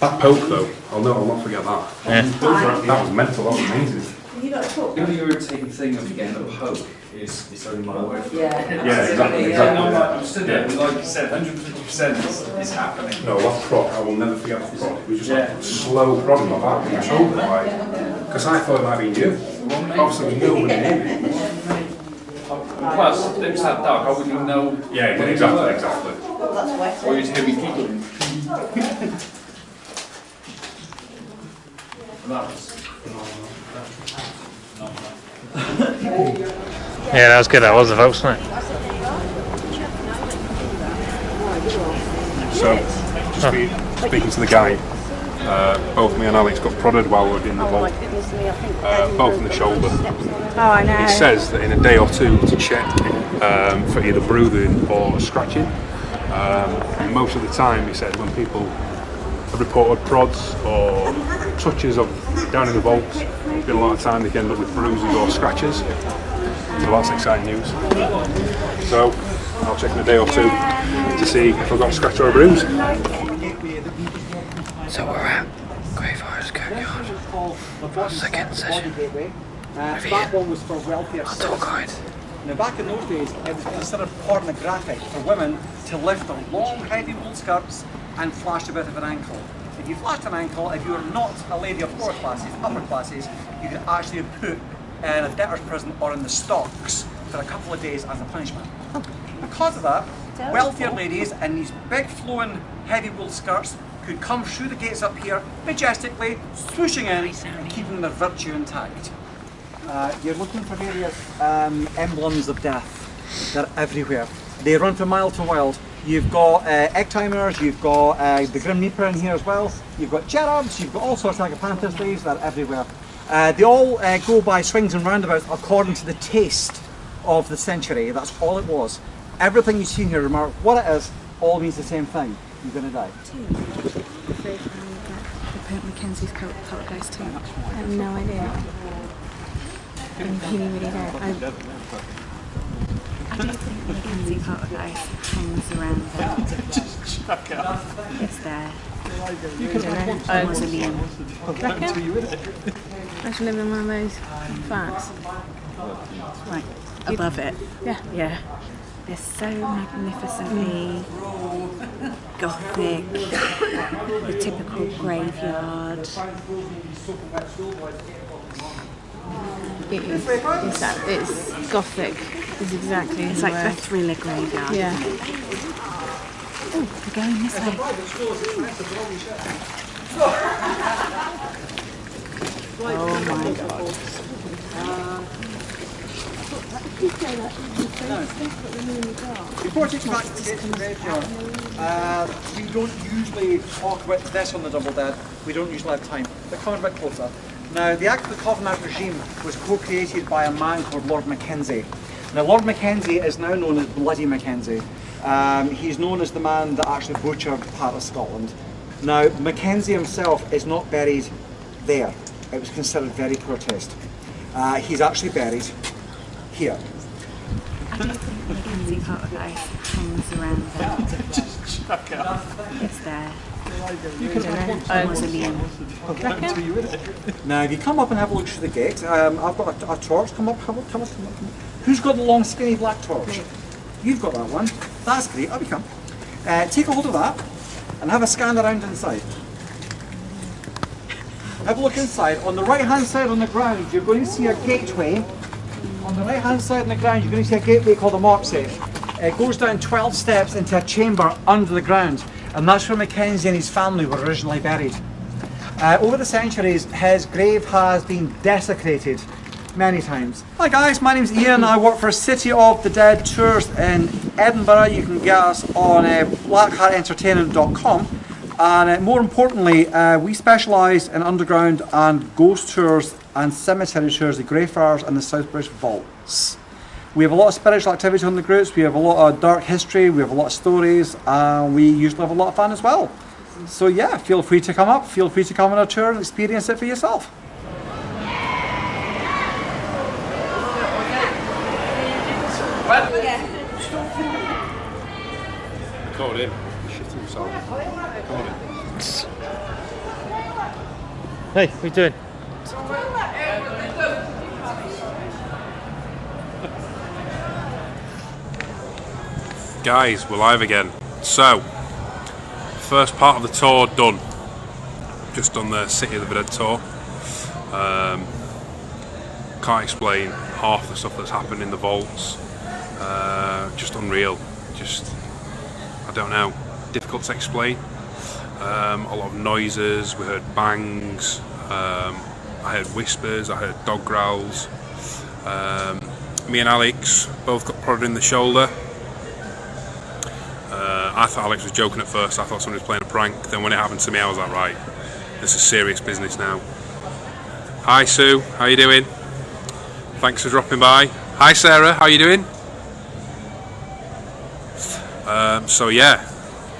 That poke though, I'll not forget that. Yeah. That was mental, that was amazing. You got a talk? The irritating thing of getting a poke is it's only my way. Yeah. Yeah, exactly. I'm stood there, and like you said, 150% is happening. No, that prod, I will never forget that prod. It was just like slow prodding my back and my shoulder, like, because I thought it might be you. Obviously, there was nobody near me. Plus, it was that dark, I wouldn't even know. Yeah, exactly. That's wet. Or you'd hear me giggling. That was. Yeah, that was good. That was the votes, wasn't it? So, just speaking to the guy, both me and Alex got prodded while we were in the vault, both in the shoulder. Oh, I know. It says that in a day or two to check for either bruising or scratching. And most of the time, he said, when people have reported prods or touches of down in the vaults, there's been a lot of time they can end up with bruises or scratches. So that's exciting news. So I'll check in a day or two to see if I've got a scratch or a bruise. So we're at Greyfriars Kirkyard. called the body gateway. That one was for wealthier citizens. Now back in those days, it was considered pornographic for women to lift their long, heavy wool skirts and flash a bit of an ankle. If you flashed an ankle, if you were not a lady of lower classes, upper classes, you could actually be put in a debtor's prison or in the stocks for a couple of days as a punishment. Because of that, wealthier ladies in these big flowing heavy wool skirts could come through the gates up here majestically, swooshing in and keeping their virtue intact. You're looking for various emblems of death. They're everywhere. They run from mile to wild. You've got egg timers, you've got the Grim Reaper in here as well, you've got cherubs, you've got all sorts of Agapanthus slaves, they're everywhere. They all go by swings and roundabouts according to the taste of the century. That's all it was. Everything you see here, no matter what it is, all means the same thing. You're going to die. Mackenzie's poltergeist too. I have no idea. I really, really don't. I don't think Mackenzie poltergeist hangs around there. It's there. Mausoleum. I should live in one of those flats. Right, above it. Yeah. Yeah. They're so magnificently gothic, the typical graveyard. It's gothic. It's exactly. It's like the thriller graveyard. Yeah. Oh, we're going this way. Oh my god. Before I take you back to the graveyard, we don't usually talk about this on the Double Dead. We don't usually have time. But coming a bit closer. Now, the Act of the Covenant regime was co-created by a man called Lord Mackenzie. Now, Lord Mackenzie is now known as Bloody Mackenzie. He's known as the man that actually butchered part of Scotland. Now, Mackenzie himself is not buried there. It was considered very poor taste. He's actually buried here. I don't think Mackenzie poltergeist hangs around there. It's there. Mausoleum. Now, if you come up and have a look through the gate, I've got a torch. Come up. Who's got the long, skinny black torch? You've got that one. That's great. Up you come. Take a hold of that and have a scan around inside. Have a look inside. On the right-hand side on the ground, you're going to see a gateway. On the right-hand side on the ground, you're going to see a gateway called a mark safe. It goes down 12 steps into a chamber under the ground, and that's where Mackenzie and his family were originally buried. Over the centuries, his grave has been desecrated many times. Hi guys, my name's Ian. I work for City of the Dead Tours in Edinburgh. You can get us on blackhatentertainment.com. And more importantly, we specialise in underground and ghost tours and cemetery tours, the Greyfriars and the Southbridge Vaults. We have a lot of spiritual activity on the groups, we have a lot of dark history, we have a lot of stories, and we usually have a lot of fun as well. So yeah, feel free to come up, feel free to come on a tour and experience it for yourself. Record him. Shit himself. Hey, what are you doing? Guys, we're live again. So, first part of the tour done. Just done the City of the Dead tour. Can't explain half the stuff that's happened in the vaults. Just unreal. Just, I don't know, difficult to explain. A lot of noises, we heard bangs, I heard whispers, I heard dog growls. Me and Alex both got prodded in the shoulder. I thought Alex was joking at first, I thought somebody was playing a prank. Then when it happened to me I was like, right, this is serious business now. Hi Sue, how you doing? Thanks for dropping by. Hi Sarah, how you doing? So yeah,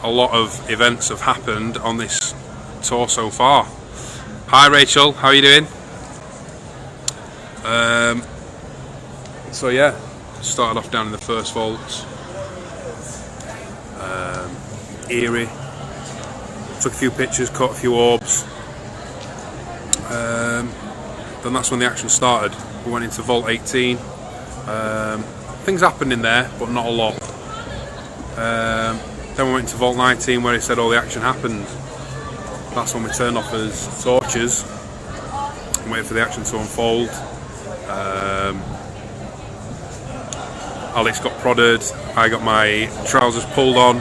a lot of events have happened on this tour so far. Hi Rachel, how are you doing? So yeah, started off down in the first vault. Eerie. Took a few pictures, caught a few orbs. then that's when the action started. We went into Vault 18. Things happened in there, but not a lot. Then we went into Vault 19 where it said all the action happened. That's when we turned off as torches and waited for the action to unfold. Alex got prodded, I got my trousers pulled on,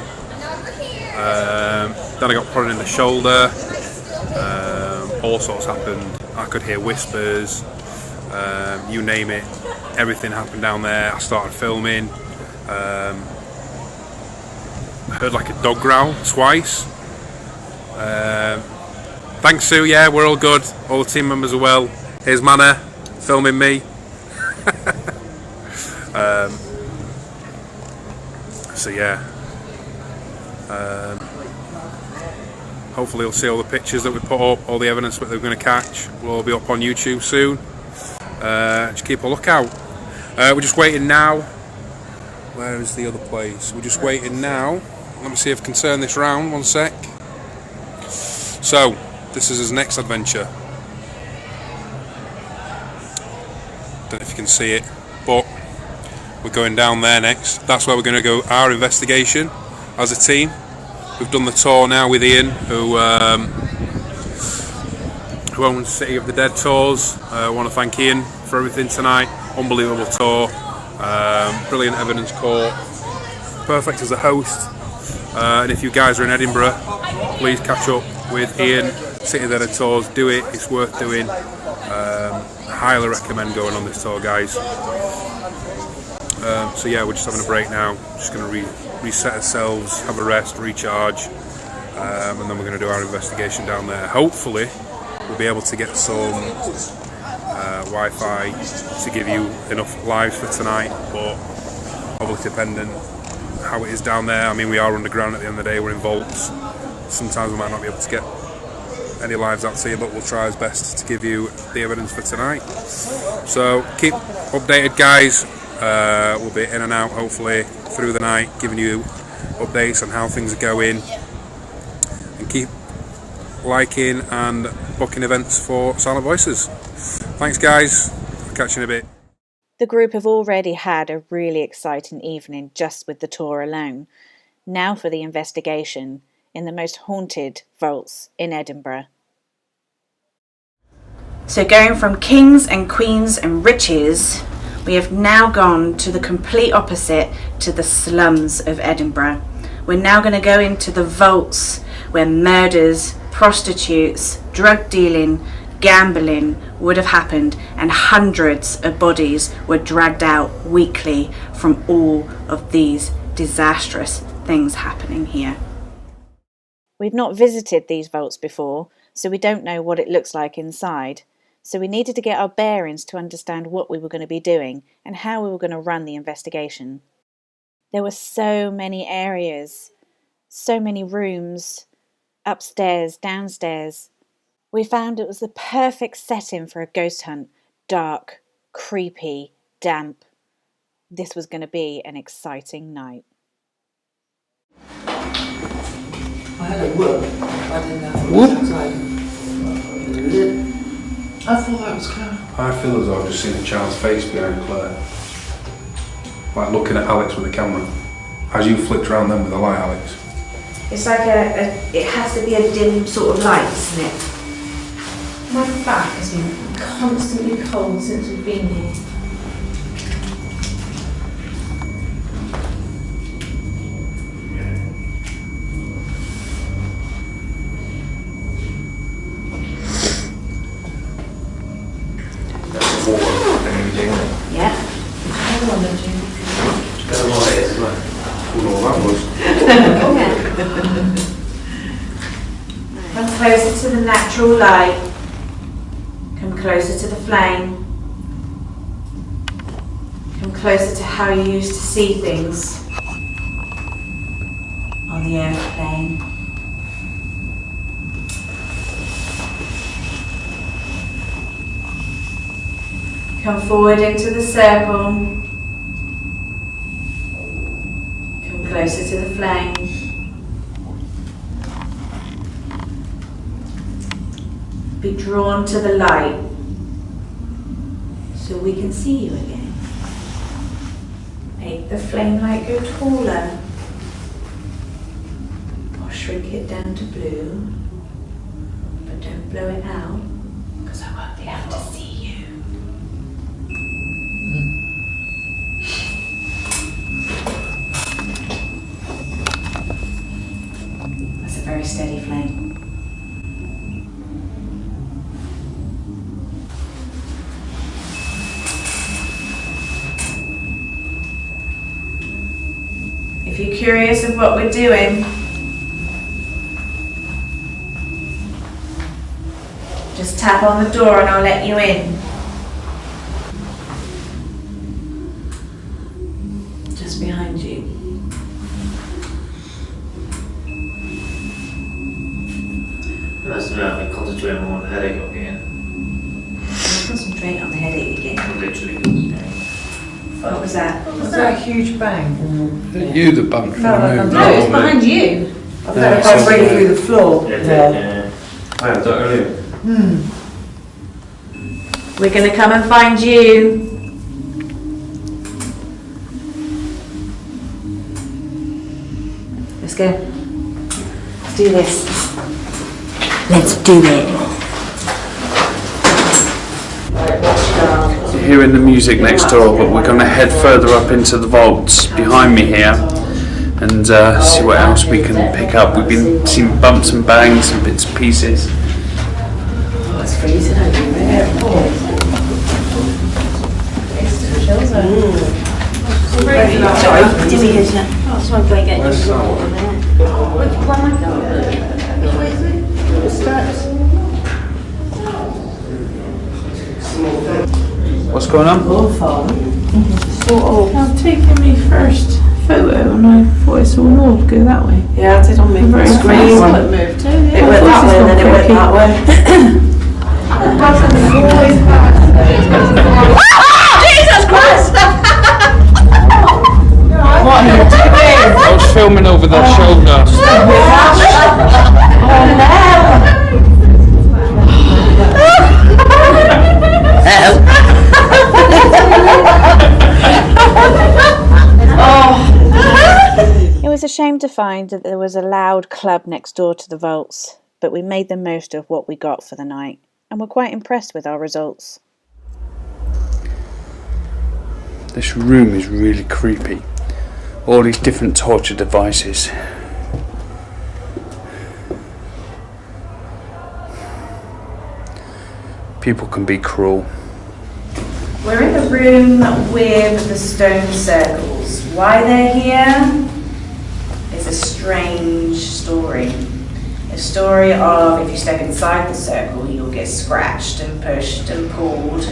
then I got prodded in the shoulder. All sorts happened. I could hear whispers, you name it, everything happened down there. I started filming. I heard like a dog growl twice. Thanks Sue, yeah, we're all good. All the team members are well. Here's Manna filming me. So yeah, hopefully you'll see all the pictures that we put up, all the evidence that they're going to catch will all be up on YouTube soon. Just keep a lookout. We're just waiting now. Where is the other place? We're just waiting now. Let me see if I can turn this round, one sec. So, this is his next adventure. Don't know if you can see it, but we're going down there next. That's where we're going to go our investigation as a team. We've done the tour now with Ian, who owns City of the Dead tours. I want to thank Ian for everything tonight. Unbelievable tour. Brilliant evidence court. Perfect as a host. And if you guys are in Edinburgh, please catch up with Ian. City of the Dead tours. Do it. It's worth doing. Highly recommend going on this tour, guys. So yeah, we're just having a break now. Just going to reset ourselves, have a rest, recharge, and then we're going to do our investigation down there. Hopefully we'll be able to get some Wi-Fi to give you enough lives for tonight, but obviously dependent how it is down there. I mean, we are underground at the end of the day, we're in vaults. Sometimes we might not be able to get any lives out to you, but we'll try our best to give you the evidence for tonight. So keep updated, guys. We'll be in and out hopefully through the night, giving you updates on how things are going, and keep liking and booking events for Silent Voices. Thanks guys, I'll catch you in a bit. The group have already had a really exciting evening just with the tour alone. Now for the investigation in the most haunted vaults in Edinburgh. So going from kings and queens and riches, we have now gone to the complete opposite, to the slums of Edinburgh. We're now going to go into the vaults where murders, prostitutes, drug dealing, gambling would have happened, and hundreds of bodies were dragged out weekly from all of these disastrous things happening here. We've not visited these vaults before, so we don't know what it looks like inside. So we needed to get our bearings to understand what we were going to be doing and how we were going to run the investigation. There were so many areas, so many rooms, upstairs, downstairs. We found it was the perfect setting for a ghost hunt. Dark, creepy, damp. This was going to be an exciting night. I had a whoop. I didn't know what it was outside. I thought that was Claire. I feel as though I've just seen a child's face behind Claire. Like looking at Alex with the camera. As you flicked around them with the light, Alex. It's like it has to be a dim sort of light, isn't it? My back has been constantly cold since we've been here. Yeah. I want to do. Better what it is as well. Come closer to the natural light. Come closer to the flame. Come closer to how you used to see things on the earth plane. Come forward into the circle. Come closer to the flame. Be drawn to the light. till we can see you again. Make the flame light go taller, or shrink it down to blue, but don't blow it out, because I won't be able to see you. That's a very steady flame. If you're curious of what we're doing, just tap on the door and I'll let you in. Just behind you. That's me, I've been concentrating more on the headache I'm getting. Concentrate on the headache again. I'm literally concentrating. What was that? Was that a huge bang? You the bunk. No, No, it's behind you. I thought it was breaking through the floor. Yeah. I had that earlier. We're going to come and find you. Let's go. Let's do this. Let's do it. You're hearing the music next door, but we're going to head further up into the vaults behind me here and see what else we can pick up. We've been seeing bumps and bangs and bits and pieces. Oh, it's freezing out there. Sorry, dizzy, isn't it? Oh, so I'm going to get you some water there. What's going on? I've taken me first photo and I thought I saw an orb go that way. Yeah, it did on me. Very Screen. fast. It It moved too. went that way and then it went that way. Jesus Christ! What are you doing? I was filming over their shoulder. It was a shame to find that there was a loud club next door to the vaults, but we made the most of what we got for the night and were quite impressed with our results. This room is really creepy. All these different torture devices. People can be cruel. We're in the room with the stone circles. Why they're here is a strange story. A story of if you step inside the circle, you'll get scratched and pushed and pulled.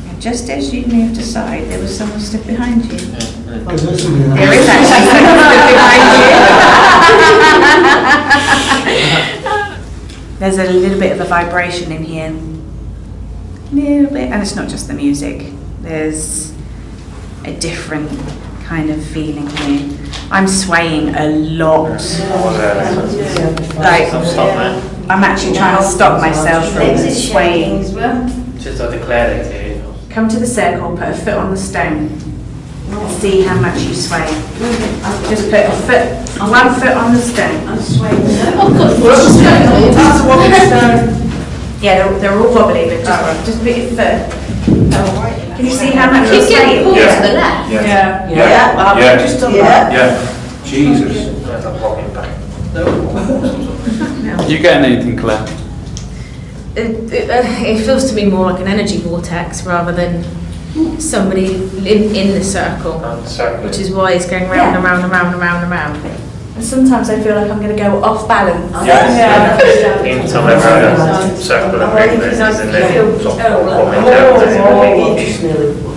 And just as you moved aside, there was someone stood behind you. There is actually someone stood behind you. There's a little bit of a vibration in here. Little bit, and it's not just the music. There's a different kind of feeling here. I'm swaying a lot. Like, I'm actually trying to stop myself from swaying. Just I declared it to you. Come to the circle, put a foot on the stone, and see how much you sway. Just put one foot on the stone. I'm swaying. Yeah, they're all wobbly, but just put your foot. Can you see how much you're swaying? Yeah. To the left. Yeah. Just on that. Yeah. Jesus. That's a pocket back. You getting anything, Claire? It feels to me more like an energy vortex rather than somebody in the circle, which is why it's going round and round and round and round and round. And sometimes I feel like I'm going to go off balance. In some around circle of movement and then sort of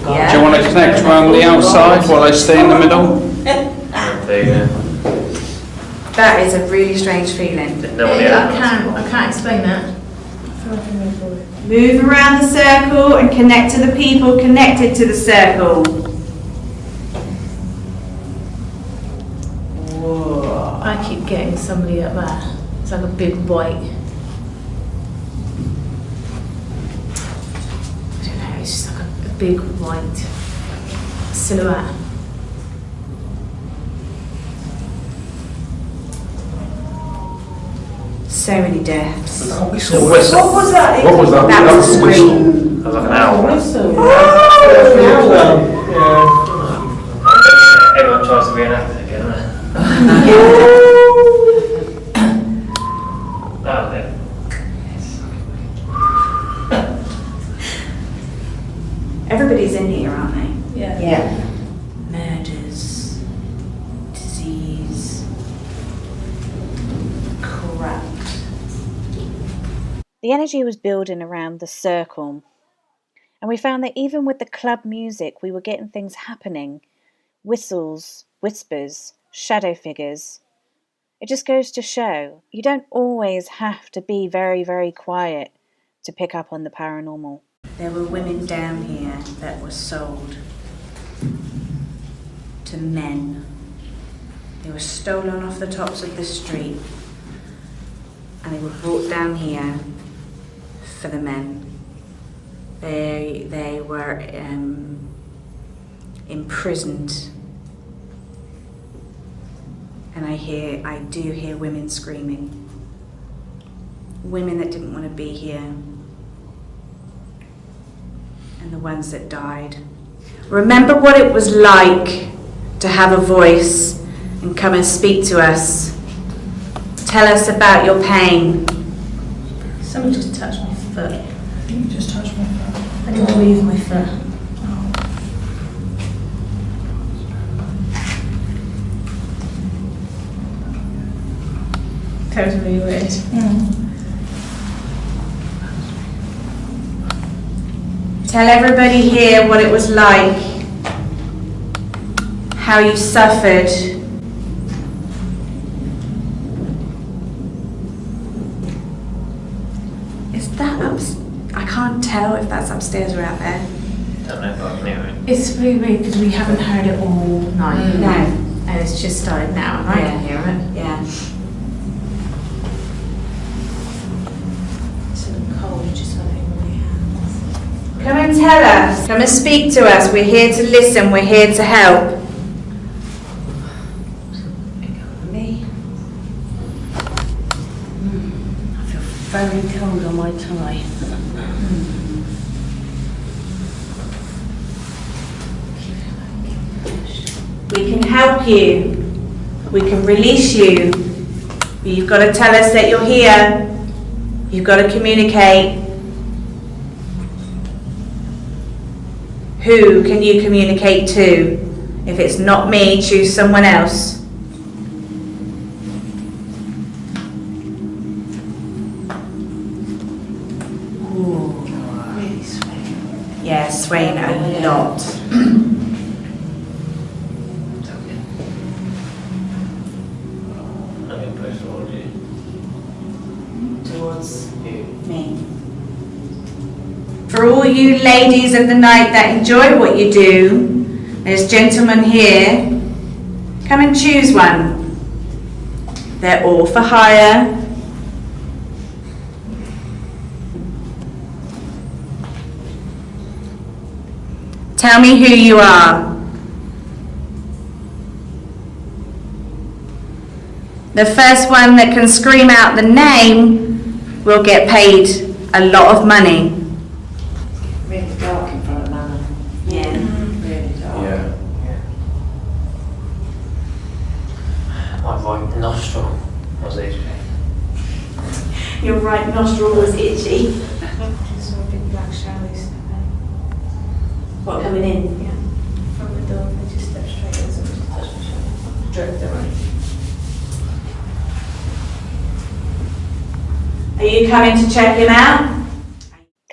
Do you want to connect around the outside while I stay in the middle? That is a really strange feeling. I can't explain that. Move around the circle and connect to the people connected to the circle. I keep getting somebody up there. It's like a big white big white silhouette. So many deaths. What was that? What was that? That That was was a a whistle. scream. That was like an owl. Everyone tries to reenact it again, doesn't it? Everybody's in here, aren't they? Yeah. Yeah. Murders, disease, corrupt. The energy was building around the circle, and we found that even with the club music, we were getting things happening. Whistles, whispers, shadow figures. It just goes to show, you don't always have to be very, very quiet to pick up on the paranormal. There were women down here that were sold to men. They were stolen off the tops of the street and they were brought down here for the men. They were imprisoned, and I do hear women screaming. Women that didn't want to be here, and the ones that died. Remember what it was like to have a voice and come and speak to us. Tell us about your pain. Someone just touched my foot. You just touched my foot. I didn't move my foot. Totally weird. Tell everybody here what it was like, how you suffered. Is that I can't tell if that's upstairs or out there. Don't know if I can hear it. It's very weird because we haven't heard it all night. No. And it's just started now, and I can hear it. Yeah. It's so cold, just got it in my hands. Come and tell us. Come and speak to us. We're here to listen. We're here to help. Me? I feel very cold on my tie. We can help you. We can release you. But you've got to tell us that you're here. You've got to communicate. Who can you communicate to? If it's not me, choose someone else. Ooh. Really swaying. Yeah, swaying a lot. Towards me. For all you ladies of the night that enjoy what you do, there's gentlemen here. Come and choose one. They're all for hire. Tell me who you are. The first one that can scream out the name will get paid a lot of money. Really dark in front of Nana. Yeah. Really dark. Yeah. My right nostril was itchy. Your right nostril was itchy. Just saw a big black shadow step in. What, coming in? Yeah. From the door, they just stepped straight in, so just touched my shoulder. Drove the right. Are you coming to check him out?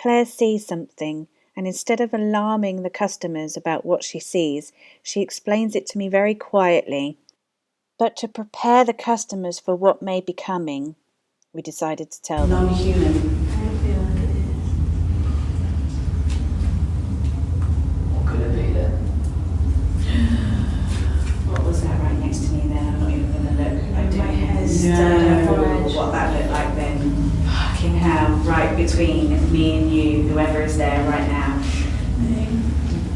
Claire sees something, and instead of alarming the customers about what she sees, she explains it to me very quietly. But to prepare the customers for what may be coming, we decided to tell them. Non-human. I don't feel like it is. What could it be then? What was that right next to me then? I'm not even going to look. I My don't head's know dead. what that looked like then. Fucking hell, right between me and you, whoever is there right now.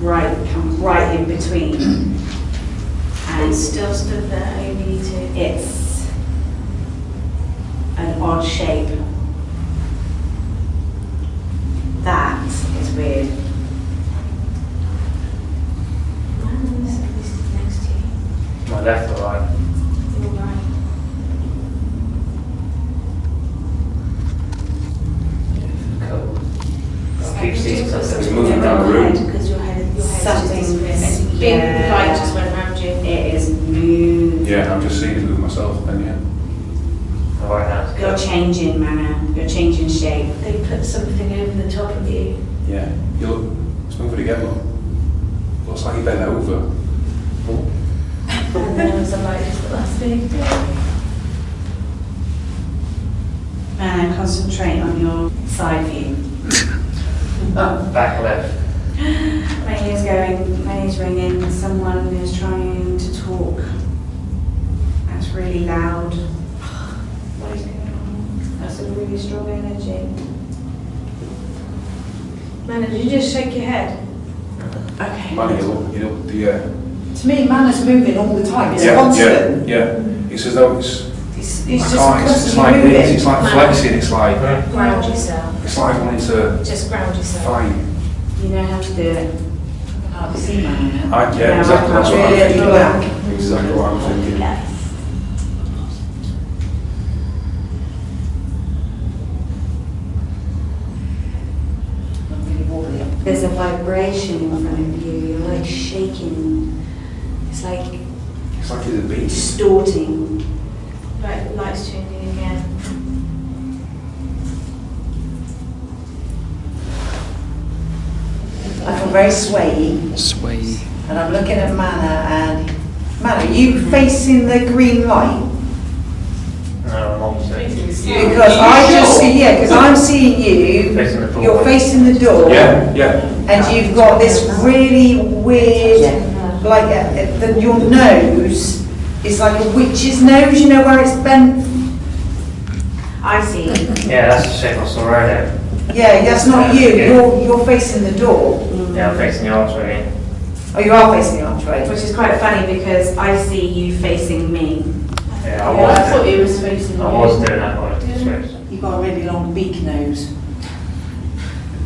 come right in between. And It's still stood there, only to. it's an odd shape. That is weird. This is next to you. My left or right? You're right. I keep seeing something moving down the room. Because your head just Something, big yeah. light just went around you. It is moved. Yeah, I'm just seeing it move myself then, yeah. Right now. You're changing, Mana. You're changing shape. They put something over the top of you. Yeah. You look, it's moving again, look. Looks like you bent over. Oh. And there was a light just the last thing. Mana, concentrate on your side view. Back left. May's ringing. Someone is trying to talk. That's really loud. What is going on? That's a really strong energy. Mana, did you just shake your head? Okay. Man, you look, the, To me, Mana's moving all the time. It's yeah, constant. yeah. It's as though it's It's just I can't, it's constantly like moving. this, it's like flexing, it's like, Ground yourself. it's like wanting to Just ground yourself. fight. You know how to do it. I've seen Mana. Yeah, exactly, that's what I'm Really thinking. black. Exactly what I'm thinking. Yes. Really wobbly. There's a vibration in front of you. You're like shaking. It's like It's like it's a beast. distorting. Right, light's changing again. I feel very swayy. Sway. And I'm looking at Mana and Mana, are you facing the green light? No, I'm opposite. Because I just see, yeah, because I'm seeing you, Facing the door. you're facing the door. Yeah, yeah. And you've got this really weird, like your nose is like a witch's nose, you know, where it's bent. I see. Yeah, that's the shape I saw earlier. Yeah, that's not you. Yeah. You're facing the door. Yeah, I'm facing the archway. Oh, you are facing the archway. Which is quite funny because I see you facing me. Yeah, I I was. thought he was facing I you. was doing that one. Switch. You've got a really long beak nose.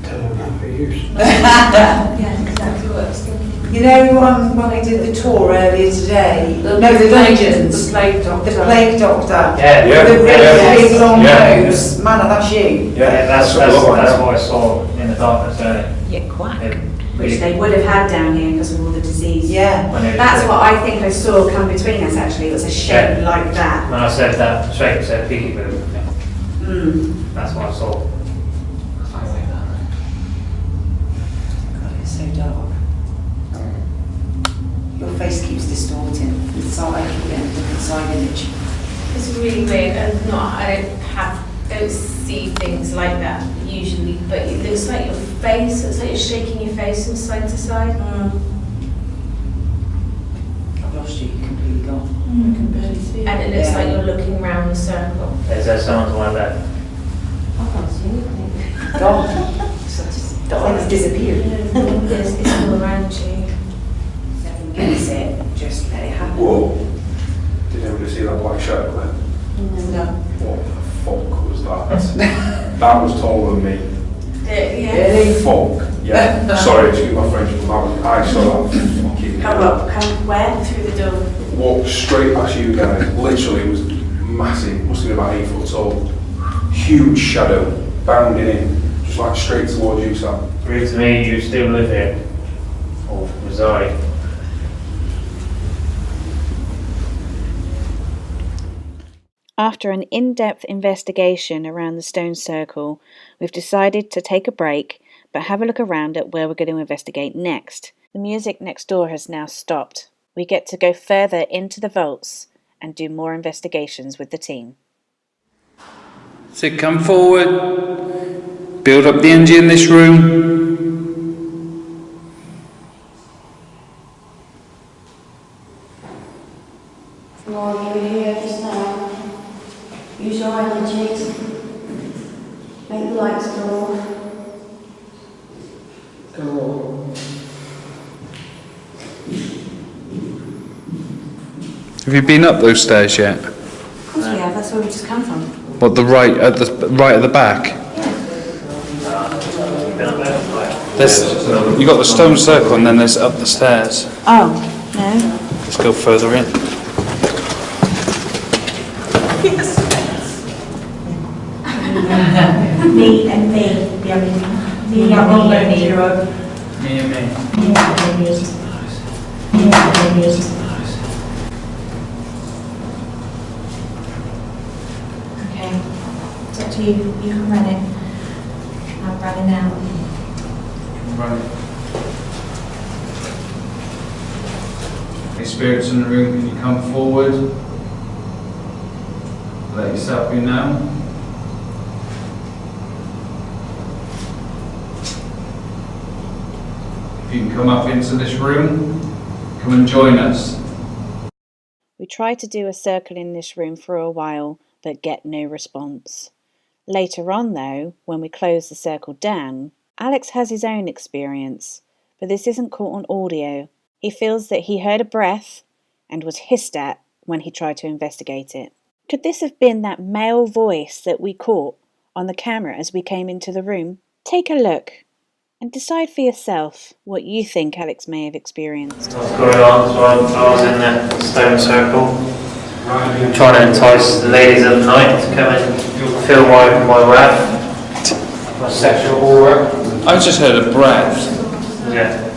Tell them how to use. Yeah, exactly what I was thinking. You know, when we did the tour earlier today, the dungeons, The plague doctor. the plague doctor, Yeah, Yeah. the really big long Yeah. nose. Mana, that's you. Yeah, that's what it looked like. what I saw in the darkness earlier. Yeah, quack. It Which really- they would have had down here because of all the disease. Yeah. when it- That's what I think I saw come between us actually. It was a shape Yeah. like that. When I said that shape, I said peaky boo. Mm. That's what I saw. God, it's so dark. Your face keeps distorting. It's like you get a different side image. It's really weird, and don't see things like that usually, but it looks like your face, it's like you're shaking your face from side to side. I've lost you. You're completely gone. I can barely see. And it looks like you're looking round the circle. Is there someone to my left? I can't see anything. Gone. It's disappeared. It's all around you. Second guess it. Just let it happen. Whoa. Did anybody see that black shadow then? No. What the fuck was that? That was taller than me. Yeah. Really? Fuck. Yeah. Sorry, excuse my French, but that was, I saw that fucking. Come where? Through the door. Walked straight past you guys. Literally, it was massive. Must have been about 8 foot tall. Huge shadow, bounding in, just like straight towards you, Sam. Prove to me you still live here. Or reside. After an in-depth investigation around the stone circle, we've decided to take a break, but have a look around at where we're going to investigate next. The music next door has now stopped. We get to go further into the vaults and do more investigations with the team. So come forward, build up the energy in this room. Lord, you're here just now. Use your energy to make the lights go off. Go on. Have you been up those stairs yet? Of course we have, that's where we just come from. What, the right at the back? There's, you got the stone circle and then there's up the stairs. Oh, no. Let's go further in. Me and me. Yeah, me and me. Me and me. Okay, it's up to you. You can run it. I'm running out. Right. Any spirits in the room, can you come forward? Let yourself be known. If you can come up into this room, come and join us. We try to do a circle in this room for a while, but get no response. Later on though, when we close the circle down, Alex has his own experience, but this isn't caught on audio. He feels that he heard a breath and was hissed at when he tried to investigate it. Could this have been that male voice that we caught on the camera as we came into the room? Take a look and decide for yourself what you think Alex may have experienced. What's going on? So I was in the stone circle, trying to entice the ladies of the night to come and feel my wrath, my sexual aura. I just heard a breath. Yeah.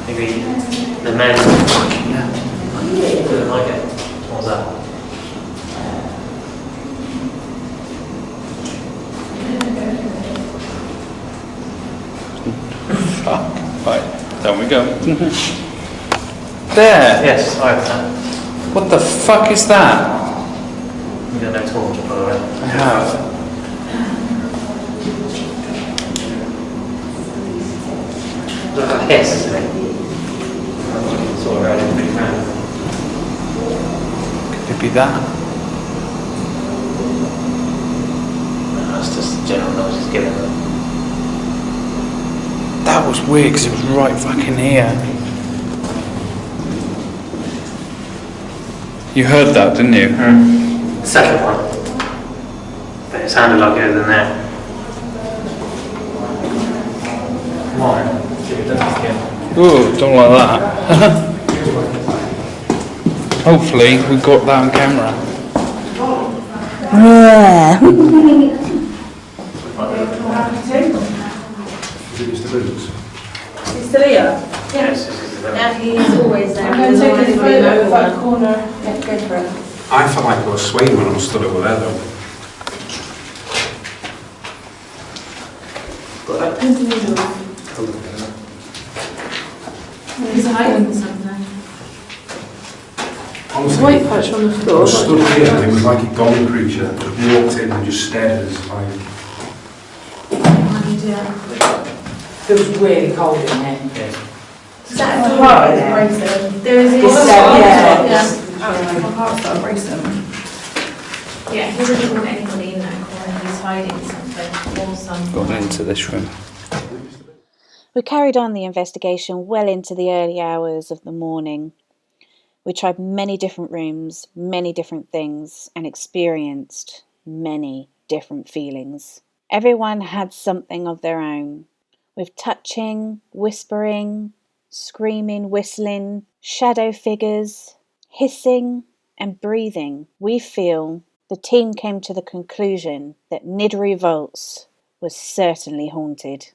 Maybe the men. Didn't like it. What was that? Fuck. Right, down we go. There! Yes, I have that. What the fuck is that? You got no torch, by the way. I have. Look at that hiss, isn't it? Sort of around pretty round. Could it be that? No, that's just general noise it's giving them. That was weird because it was right fucking here. You heard that, didn't you? Second one. But it sounded like it was in there. Come on. See if it does it again. Ooh, don't like that. Hopefully we got that on camera. Is it Mr. Boots? He's still here? Yes, this is the Yeah, he is always there. I'm going to take his photo of that corner. Yeah, go for it. I felt like I was swaying when I stood over there though. He's hiding something. Honestly, White patch on the I floor. was stood here and it was like a golden creature that walked in and just stared at us like... It was really cold in there. Is that a heart there? There is a It's My heart started racing. Yeah, he doesn't want anybody in that corner. He's hiding something or something. Gone into this room. We carried on the investigation well into the early hours of the morning. We tried many different rooms, many different things, and experienced many different feelings. Everyone had something of their own, with touching, whispering, screaming, whistling, shadow figures, hissing and breathing. We feel the team came to the conclusion that Niddry Vaults was certainly haunted.